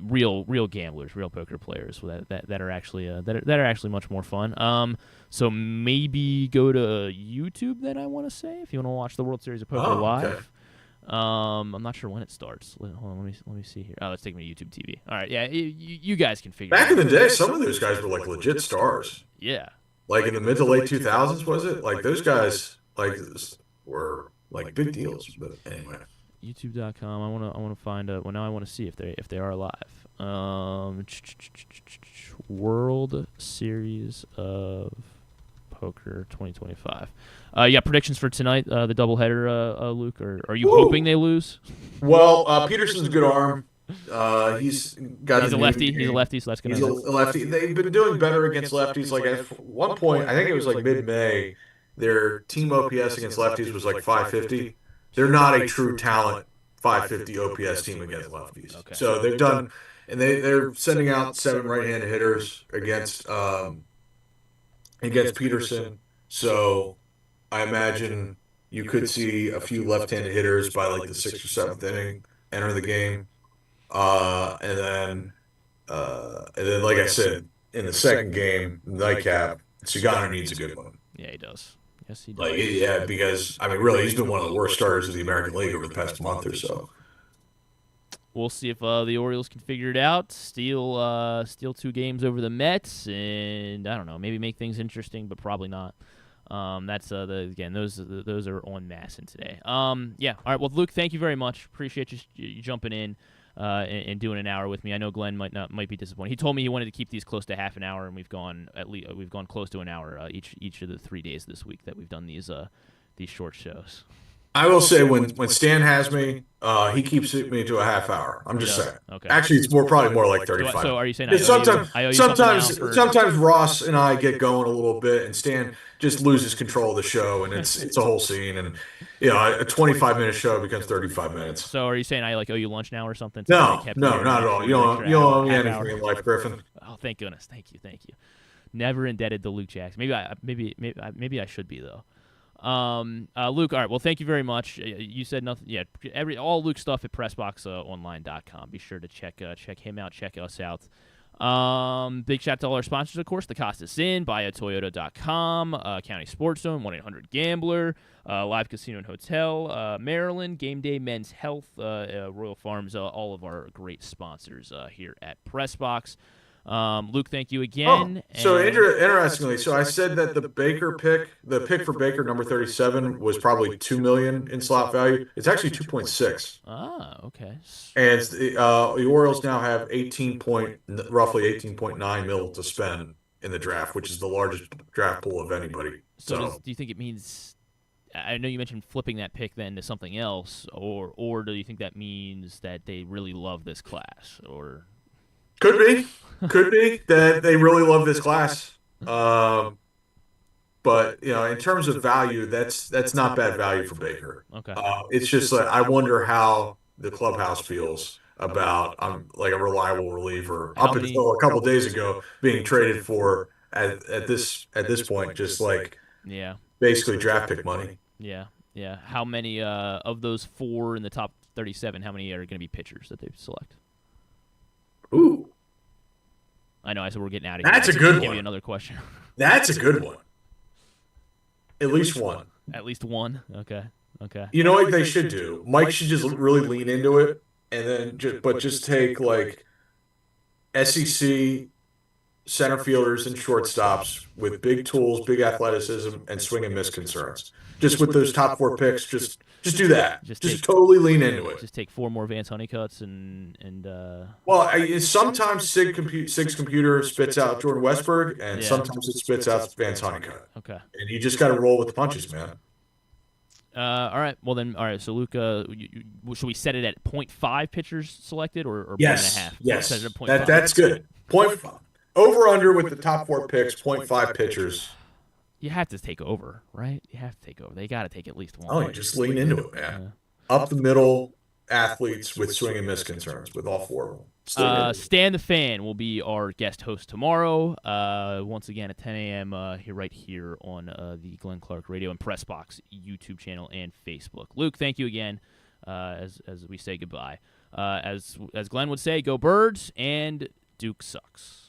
real gamblers, real poker players that are actually much more fun. So maybe go to YouTube. Then I want to say if you want to watch the World Series of Poker live. Okay. I'm not sure when it starts. Hold on, let me see here. Oh, let's take me to YouTube TV. All right, yeah, you guys can figure. Back it out. in the day, some of those guys were like legit stars. Yeah. Like in the mid to late 2000s, was it? Like those guys were like big deals. But anyway. YouTube.com. I want to find out. Well, now I want to see if they are live. World Series of Poker 2025. Yeah, predictions for tonight. The doubleheader, Luke. Or are you hoping they lose? Well, Peterson's a good arm. He's got He's a lefty. He's a lefty, so that's going He's a to. lefty. They've been doing better against lefties. Like at one point, I think it was like mid-May, their team OPS against lefties was like 550. They're not a true talent 550 OPS team against lefties. Okay. So they've done, and they're sending out 7 right-handed hitters against Peterson. So I imagine you could see a few left-handed hitters by like the 6th or 7th inning enter the game. And then, like I said, in the second game, nightcap, Sugano needs a good one. Yeah, he does. Yes, he does. Like, yeah, because I mean, really, he's been one of the worst starters of the American League over the past month or so. We'll see if the Orioles can figure it out, steal 2 games over the Mets, and I don't know, maybe make things interesting, but probably not. That's those are en masse in today. Yeah. All right. Well, Luke, thank you very much. Appreciate you jumping in and doing an hour with me. I know Glenn might be disappointed. He told me he wanted to keep these close to half an hour, and we've gone close to an hour each of the 3 days this week that we've done these short shows. I will say when Stan has me, he keeps me to a half hour. I'm just saying. Okay. Actually, it's probably more like 35. So are you saying sometimes Ross and I get going a little bit, and Stan just loses control of the show, and it's a whole scene, and a 25-minute show becomes 35 minutes. So are you saying I owe you lunch now or something? No, not at all. You don't owe me anything in life, Griffin. Oh, thank goodness. Thank you. Never indebted to Luke Jackson. Maybe I should be though. Luke, all right. Well, thank you very much. You said nothing. Yeah, all Luke's stuff at PressBoxOnline.com. Be sure to check him out. Check us out. Big shout out to all our sponsors, of course. The Costas Inn, BuyAToyota.com, County Sports Zone, 1-800-GAMBLER, Live Casino and Hotel, Maryland, Game Day Men's Health, Royal Farms, all of our great sponsors here at PressBox. Luke, thank you again. Interestingly, so I said that the pick for Baker, number 37, was probably $2 million in slot value. It's actually 2.6. Ah, okay. And the Orioles now have roughly 18.9 mil to spend in the draft, which is the largest draft pool of anybody. So do you think it means? I know you mentioned flipping that pick then to something else, or do you think that means that they really love this class, or? Could be that they really love this class. But in terms of value, that's not bad value for Baker. Okay. It's just like I wonder how the clubhouse feels about like a reliable reliever until a couple days ago being traded for at this point, just like basically draft pick money. Yeah. How many of those 4 in the top 37? How many are going to be pitchers that they select? Ooh. I know. I said we're getting out of here. That's a good one. Give you another question. That's a good one. At least one. At least one. Okay. You know what they should do? Mike should just really lean into it, and then just take like SEC center fielders and shortstops with big tools, big athleticism, and swing and miss concerns. Just with those top 4 picks, just do that. Just totally lean into it. Just take 4 more Vance Honeycutts and. Well, sometimes Sig's computer spits out Jordan Westberg, and sometimes it spits out Vance Honeycutt. Okay. And you just got to roll with the punches, man. All right. Well then, all right. So Luke, should we set it at 0.5 pitchers selected or yes, 1.5? Yes, Set it at 0.5. That's good. 0.5 over under with the top 4 picks. 0.5 pitchers. You have to take over, right? You have to take over. They got to take at least one. Oh, you just lean into it, man. Up the middle athletes with swing and miss concerns with all 4 of them. Stan the Fan will be our guest host tomorrow. Once again at 10 a.m. Right here on the Glenn Clark Radio and PressBox YouTube channel and Facebook. Luke, thank you again. As we say goodbye. As Glenn would say, go Birds, and Duke sucks.